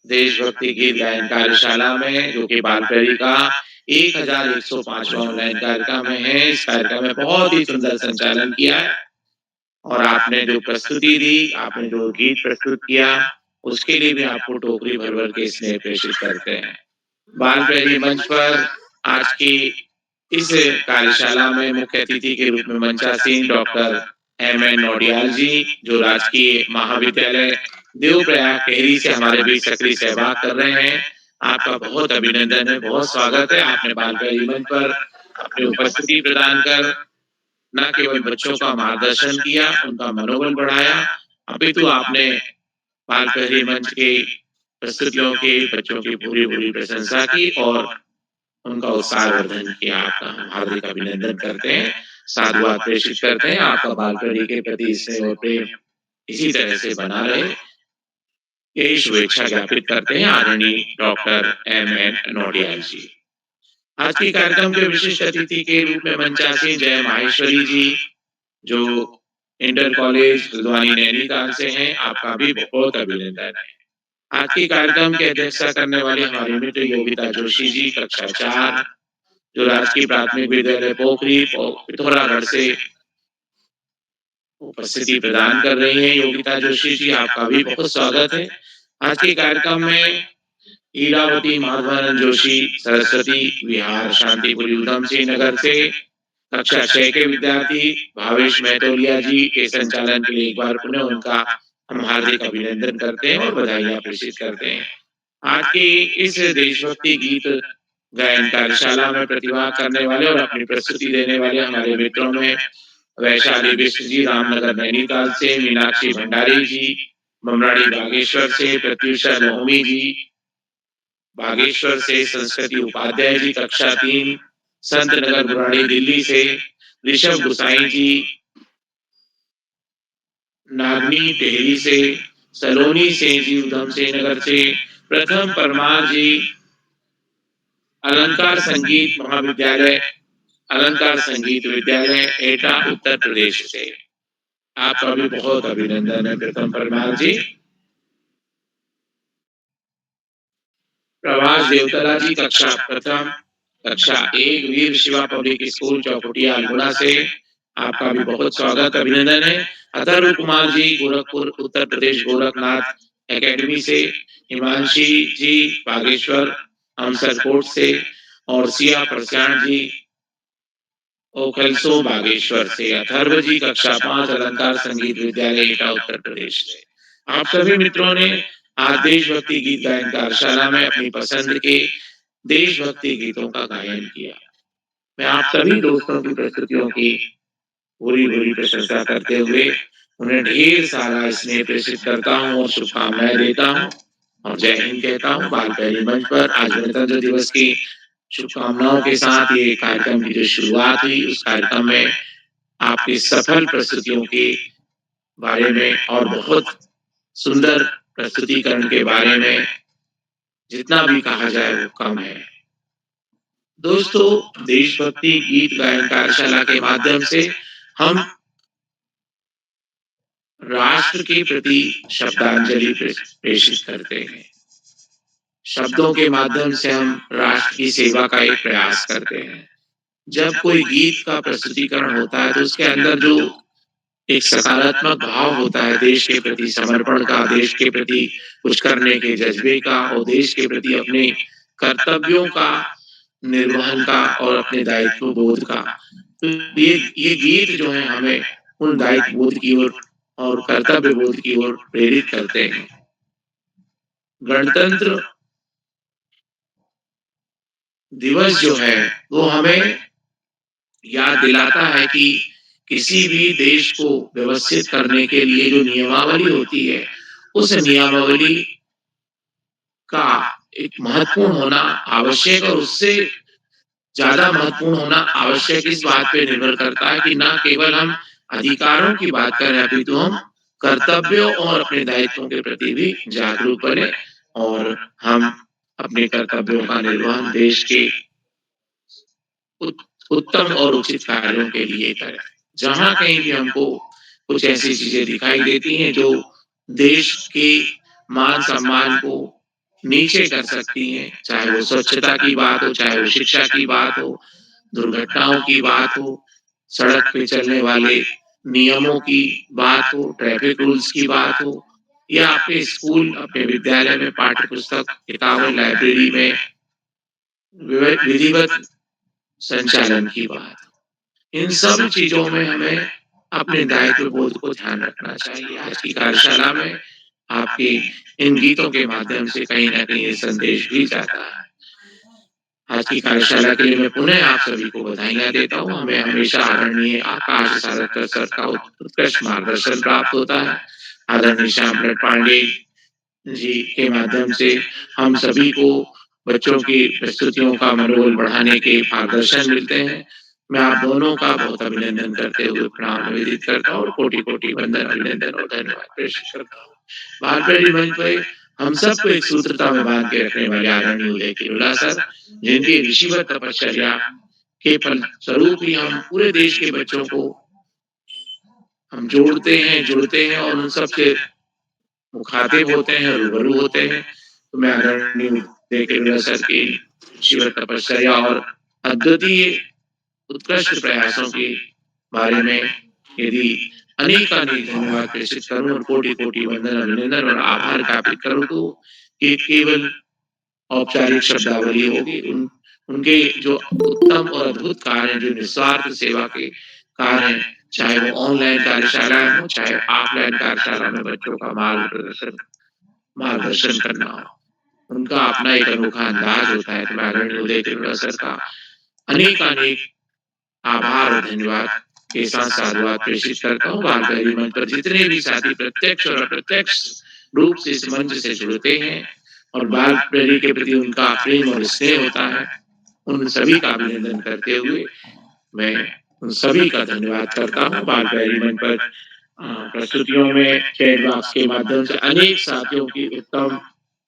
देशभक्ति गीत गायन कार्यशाला में, जो कि बाल प्रहरी का 1105वां ऑनलाइन कार्यक्रम है, इस कार्यक्रम में बहुत ही सुंदर संचालन किया है और आपने जो प्रस्तुति दी, आपने जो गीत प्रस्तुत किया, उसके लिए भी आपको टोकरी भर भर के स्नेह प्रेषित करते हैं। बाल प्रहरी मंच पर आज की इस कार्यशाला में मुख्य अतिथि के रूप में मंचासीन डॉक्टर एमएन नोडियाल जी, जो राजकीय महाविद्यालय देवप्रयाग टिहरी से हमारे बीच सक्रिय सहभाग कर रहे हैं। आपका बहुत अभिनंदन है, बहुत स्वागत है। आपने बाल प्रहरी मंच पर अपनी उपस्थिति प्रदान कर न केवल बच्चों का मार्गदर्शन किया, उनका मनोबल बढ़ाया, अपितु आपने बाल प्रहरी मंच की प्रस्तुतियों की बच्चों की पूरी पूरी प्रशंसा की और उनका उत्साहवर्धन किया। आपका हम हार्दिक अभिनंदन करते हैं, साधुवाद प्रेषित करते हैं। आपका बाल प्रहरी के प्रति स्नेह और प्रेम इसी तरह से बना रहे, यही शुभेच्छा ज्ञापित करते हैं आदरणीय डॉक्टर एमएन नोडियाल जी। आज के कार्यक्रम के विशिष्ट अतिथि के रूप में मंचासीन जय माहेश्वरी जी, जो इंटर कॉलेज हल्द्वानी नैनीताल से हैं, आपका भी बहुत अभिनंदन है। आज के कार्यक्रम की अध्यक्षता करने वाले हमारे मित्र योगिता जोशी जी, कक्षा 4, जो राजकीय प्राथमिक विद्यालय पोखरी पिथौरागढ़ से उपस्थिति प्रदान कर रही हैं। योगिता जोशी जी, आपका भी बहुत स्वागत है। आज के कार्यक्रम में हीरावती माधवानंद जोशी सरस्वती विहार शांतिपुरी उधम सिंह नगर से कक्षा 6 के विद्यार्थी भावेश महतोलिया जी के संचालन के लिए एक बार पुनः उनका हम हार्दिक अभिनंदन करते हैं और बधाइयां प्रेषित करते हैं। आज की इस देशभक्ति गीत गायन कार्यशाला में प्रतिभाग करने वाले और अपनी प्रस्तुति देने वाले हमारे मित्रों में वैशाली विश्व जी रामनगर नैनीताल से, मीनाक्षी भंडारी जी बमराड़ी बागेश्वर से, प्रत्युषा लोहमी जी बागेश्वर से, संस्कृति उपाध्याय जी कक्षा 3 संत नगर बुराड़ी दिल्ली से, ऋषभ गुसाई जी नागनी टिहरी से, सलोनी सिंह जी उधम सिंह नगर से, प्रथम परमार जी अलंकार संगीत महाविद्यालय अलंकार संगीत विद्यालय एटा उत्तर प्रदेश से। आपका भी बहुत अभिनंदन है प्रथम परमार जी। प्रभाष देवतला जी कक्षा 1 वीर शिवा पब्लिक स्कूल चौकुटिया अल्मोड़ा से, आपका भी बहुत स्वागत अभिनंदन है। अथर्व कुमार जी गोरखपुर उत्तर प्रदेश गोरखनाथ एकेडमी से, हिमांशी जी बागेश्वर हमसरकोट से और सिया प्रसाण जी ओखलसो बागेश्वर से। अथर्व जी कक्षा 5 अलंकार संगीत विद्यालय एटा उत्तर प्रदेश से। आप सभी मित्रों ने आज देशभक्ति गीत गायन कार्यशाला में अपनी पसंद के देशभक्ति गीतों का गायन किया। मैं आप सभी दोस्तों की प्रस्तुतियों की पूरी पूरी प्रशंसा करते हुए उन्हें ढेर सारा स्नेह प्रेषित करता हूँ और शुभकामनाएं देता हूँ और जय हिंद कहता हूँ। बाल पहली मंच पर आज गणतंत्र दिवस की शुभकामनाओं के साथ ये कार्यक्रम की जो शुरुआत हुई, उस कार्यक्रम में आपकी सफल प्रस्तुतियों के बारे में और बहुत सुंदर प्रस्तुतिकरण के बारे में जितना भी कहा जाए वो कम है। दोस्तों, देशभक्ति गीत गायन कार्यशाला के माध्यम से हम राष्ट्र के प्रति श्रद्धांजलि प्रेषित करते हैं। शब्दों के माध्यम से हम राष्ट्र की सेवा का एक प्रयास करते हैं। जब कोई गीत का प्रस्तुतिकरण होता है तो उसके अंदर जो एक सकारात्मक भाव होता है देश के प्रति समर्पण का, देश के प्रति कुछ करने के जज्बे का और देश के प्रति अपने कर्तव्यों का निर्वहन का और अपने दायित्व बोध का, तो ये गीत जो है हमें उन दायित्व बोध की ओर और कर्तव्य बोध की ओर प्रेरित करते हैं। गणतंत्र दिवस जो है वो हमें याद दिलाता है कि किसी भी देश को व्यवस्थित करने के लिए जो नियमावली होती है, उस नियमावली का एक महत्वपूर्ण होना आवश्यक और उससे ज्यादा महत्वपूर्ण होना आवश्यक इस बात पे निर्भर करता है कि ना केवल हम अधिकारों की बात करें अपितु हम कर्तव्यों और अपने दायित्वों के प्रति भी जागरूक बने और हम अपने कर्तव्यों का निर्वहन देश के उत्तम और उचित कार्यों के लिए करें। जहां कहीं भी हमको कुछ ऐसी चीजें दिखाई देती हैं जो देश के मान सम्मान को नीचे कर सकती हैं, चाहे वो स्वच्छता की बात हो, चाहे वो शिक्षा की बात हो, दुर्घटनाओं की बात हो, सड़क पे चलने वाले नियमों की बात हो, ट्रैफिक रूल्स की बात हो, या आपके स्कूल अपने विद्यालय में पाठ्य पुस्तक किताबें लाइब्रेरी में विधिवत संचालन की बात, इन सब चीजों में हमें अपने दायित्व बोध को ध्यान रखना चाहिए। आज की कार्यशाला में आपके इन गीतों के माध्यम से कहीं ना कहीं ये संदेश भी जाता है। आज की कार्यशाला के लिए मैं पुनः आप सभी को बधाइयां देता हूँ। हमें हमेशा आदरणीय आकाश सारकर सर का उत्कृष्ट मार्गदर्शन प्राप्त होता है। आदरणीय श्याम पांडे जी के माध्यम से हम सभी को बच्चों की प्रस्तुतियों का मनोबल बढ़ाने के मार्गदर्शन मिलते हैं। मैं आप दोनों का बहुत अभिनंदन करते हुए प्रणाम निवेदित करता हूँ और कोटि कोटि वंदन अभिनंदन और धन्यवाद प्रेषित करता हूँ। बालप्रेरी मंच पर हम सबको एक सूत्रता में बांध के रखने वाले आदरणीय उदय किरोला सर, जिनकी ऋषिवत तपश्चर्या के फल स्वरूप ही हम पूरे देश के बच्चों को हम जुड़ते हैं और उन सबसे मुखातिब होते हैं, रूबरू होते हैं। तो मैं आदरणीय उदय किरोला सर की ऋषिवत तपश्चर्या और अद्वितीय उत्कृष्ट प्रयासों के बारे में यदि अनेकानेक धन्यवाद प्रेषित करूं और कोटि कोटि वंदन अभिनंदन और आभार ज्ञापित करूं तो ये केवल औपचारिक शब्दावली होगी। उनके जो उत्तम और अद्भुत कार्य, जो निस्वार्थ सेवा के कार्य हैं, चाहे वो ऑनलाइन कार्यशालाएं हो, चाहे ऑफलाइन कार्यशाला में बच्चों का मार्गदर्शन करना हो, उनका अपना एक अनोखा अंदाज होता है। तो मैं आदरणीय उदय किरोला सर का अनेकानेक आभार और धन्यवाद के साथ साधुवाद प्रेषित करता हूँ। बालप्रेरी मंच पर जितने भी साथी प्रत्यक्ष और अप्रत्यक्ष रूप से इस मंच से जुड़ते हैं और बालप्रेरी के प्रति उनका प्रेम और स्नेह होता है, उन सभी का अभिनंदन करते हुए मैं उन सभी का धन्यवाद करता हूँ। बालप्रेरी मंच पर प्रस्तुतियों में चैट बॉक्स के माध्यम से अनेक साथियों की उत्तम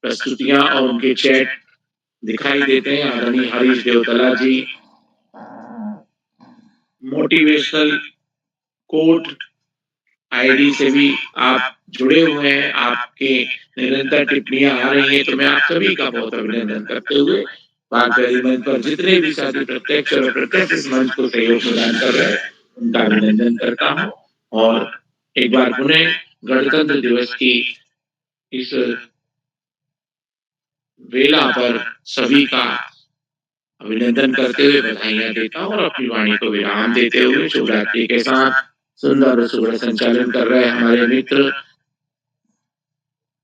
प्रस्तुतियां और उनके चैट दिखाई देते हैं। आदरणीय हरीश देवतला जी मोटिवेशनल कोट आईडी से भी आप जुड़े हुए हैं, आपके निरंतर टिप्पणियां आ रही हैं, तो मैं आप सभी का बहुत अभिनंदन करते हुए बालप्रेरी मंच पर जितने भी साथी प्रत्यक्ष और अप्रत्यक्ष इस मंच को सहयोग प्रदान कर रहे हैं, उनका अभिनंदन करता हूँ और एक बार पुनः गणतंत्र दिवस की इस वेला पर सभी का अभिनंदन करते हुए बधाइयां देता हूँ और अपनी वाणी को विराम देते हुए शिवरात्रि के साथ सुंदर और सुबह संचालन कर रहे हमारे मित्र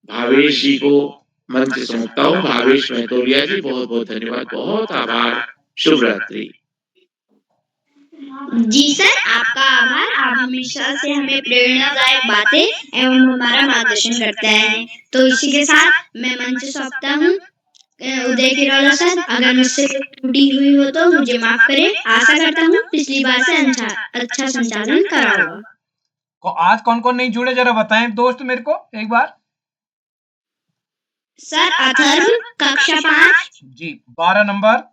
भावेश जी को मंच सौंपता हूँ। भावेश महतोलिया जी, बहुत बहुत धन्यवाद, बहुत आभार, शुभ रात्रि।
जी सर, आपका आभार। आप हमेशा से हमें प्रेरणादायक बातें एवं हमारा मार्गदर्शन करते हैं। तो इसी के साथ मैं मंच सौंपता हूँ उदय किरोला सर। अगर मुझसे त्रुटि हुई हो तो मुझे माफ करें। आशा करता हूँ पिछली बार से अच्छा संचालन करा होगा।
तो आज कौन-कौन नहीं जुड़े जरा बताएं दोस्त मेरे को एक बार।
सर अथर्व कक्षा 5
जी 12 नंबर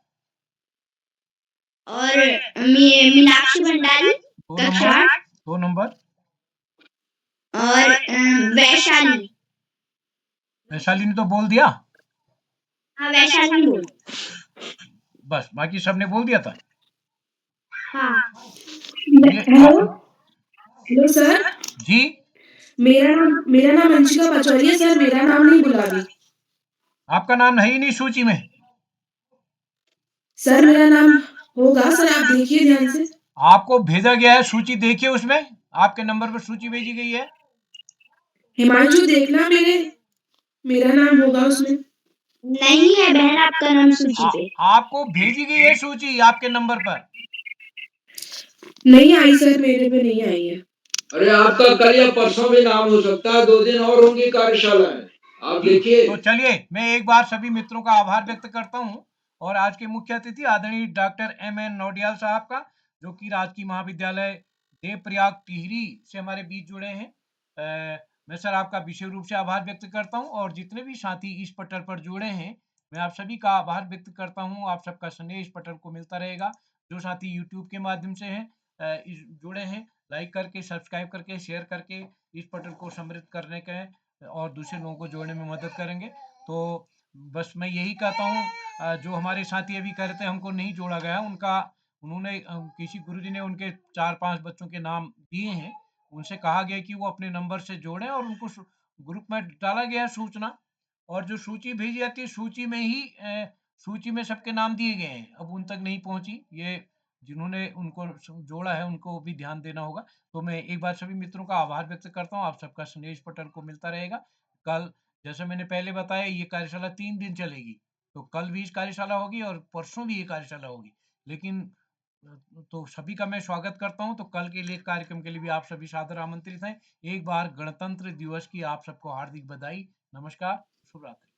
और मीनाक्षी भंडारी
2
कक्षा
नंबर
8
2 नंबर
और वैशाली।
वैशाली ने तो बोल दिया।
हाँ वैशाली बोल।
बस बाकी सबने बोल दिया था।
हाँ
ये
हेलो हेलो सर,
जी
मेरा नाम अंशिका पचौरी है सर। मेरा नाम नहीं बोला अभी।
आपका नाम है ही नहीं सूची में।
सर मेरा नाम होगा सर, आप देखिए ध्यान से।
आपको भेजा गया है सूची, देखिए उसमें आपके नंबर पर सूची भेजी गई है।
हिमांशु देखना, मेरा नाम होगा उसमें।
नहीं है बहन आपका नाम सूची पे।
आपको भेजी गई है सूची आपके नंबर पर।
नहीं आई सर, मेरे पे नहीं आई है।
अरे आपका कल या परसों भी नाम हो सकता है, 2 दिन और होंगी कार्यशालाएं, आप देखिए।
तो चलिए मैं एक बार सभी मित्रों का आभार व्यक्त करता हूं और आज के मुख्य अतिथि आदरणीय डॉक्टर एम.एन. नौडियाल साहब का, जो कि राजकीय महाविद्यालय देवप्रयाग टिहरी से हमारे बीच जुड़े हैं। मैं सर आपका विशेष रूप से आभार व्यक्त करता हूं और जितने भी साथी इस पटल पर जुड़े हैं मैं आप सभी का आभार व्यक्त करता हूं। आप सबका स्नेह इस पटल को मिलता रहेगा। जो साथी यूट्यूब के माध्यम से हैं जुड़े हैं, लाइक करके सब्सक्राइब करके शेयर करके इस पटल को समृद्ध करने के और दूसरे लोगों को जोड़ने में मदद करेंगे। तो बस मैं यही कहता हूँ जो हमारे साथी अभी कह रहे थे हमको नहीं जोड़ा गया, उनका उन्होंने किसी गुरुजी ने उनके 4-5 बच्चों के नाम दिए हैं। उनसे कहा गया कि वो अपने नंबर से जोड़ें और उनको ग्रुप में डाला गया है सूचना, और जो सूची भेजी जाती है सूची में ही सूची में सबके नाम दिए गए हैं। अब उन तक नहीं पहुंची, ये जिन्होंने उनको जोड़ा है उनको भी ध्यान देना होगा। तो मैं एक बार सभी मित्रों का आभार व्यक्त करता हूँ। आप सबका स्नेह इस पटल को मिलता रहेगा। कल जैसे मैंने पहले बताया ये कार्यशाला 3 दिन चलेगी, तो कल भी इस कार्यशाला होगी और परसों भी ये कार्यशाला होगी। लेकिन तो सभी का मैं स्वागत करता हूं। तो कल के लिए कार्यक्रम के लिए भी आप सभी सादर आमंत्रित हैं। एक बार गणतंत्र दिवस की आप सबको हार्दिक बधाई। नमस्कार, शुभ रात्रि।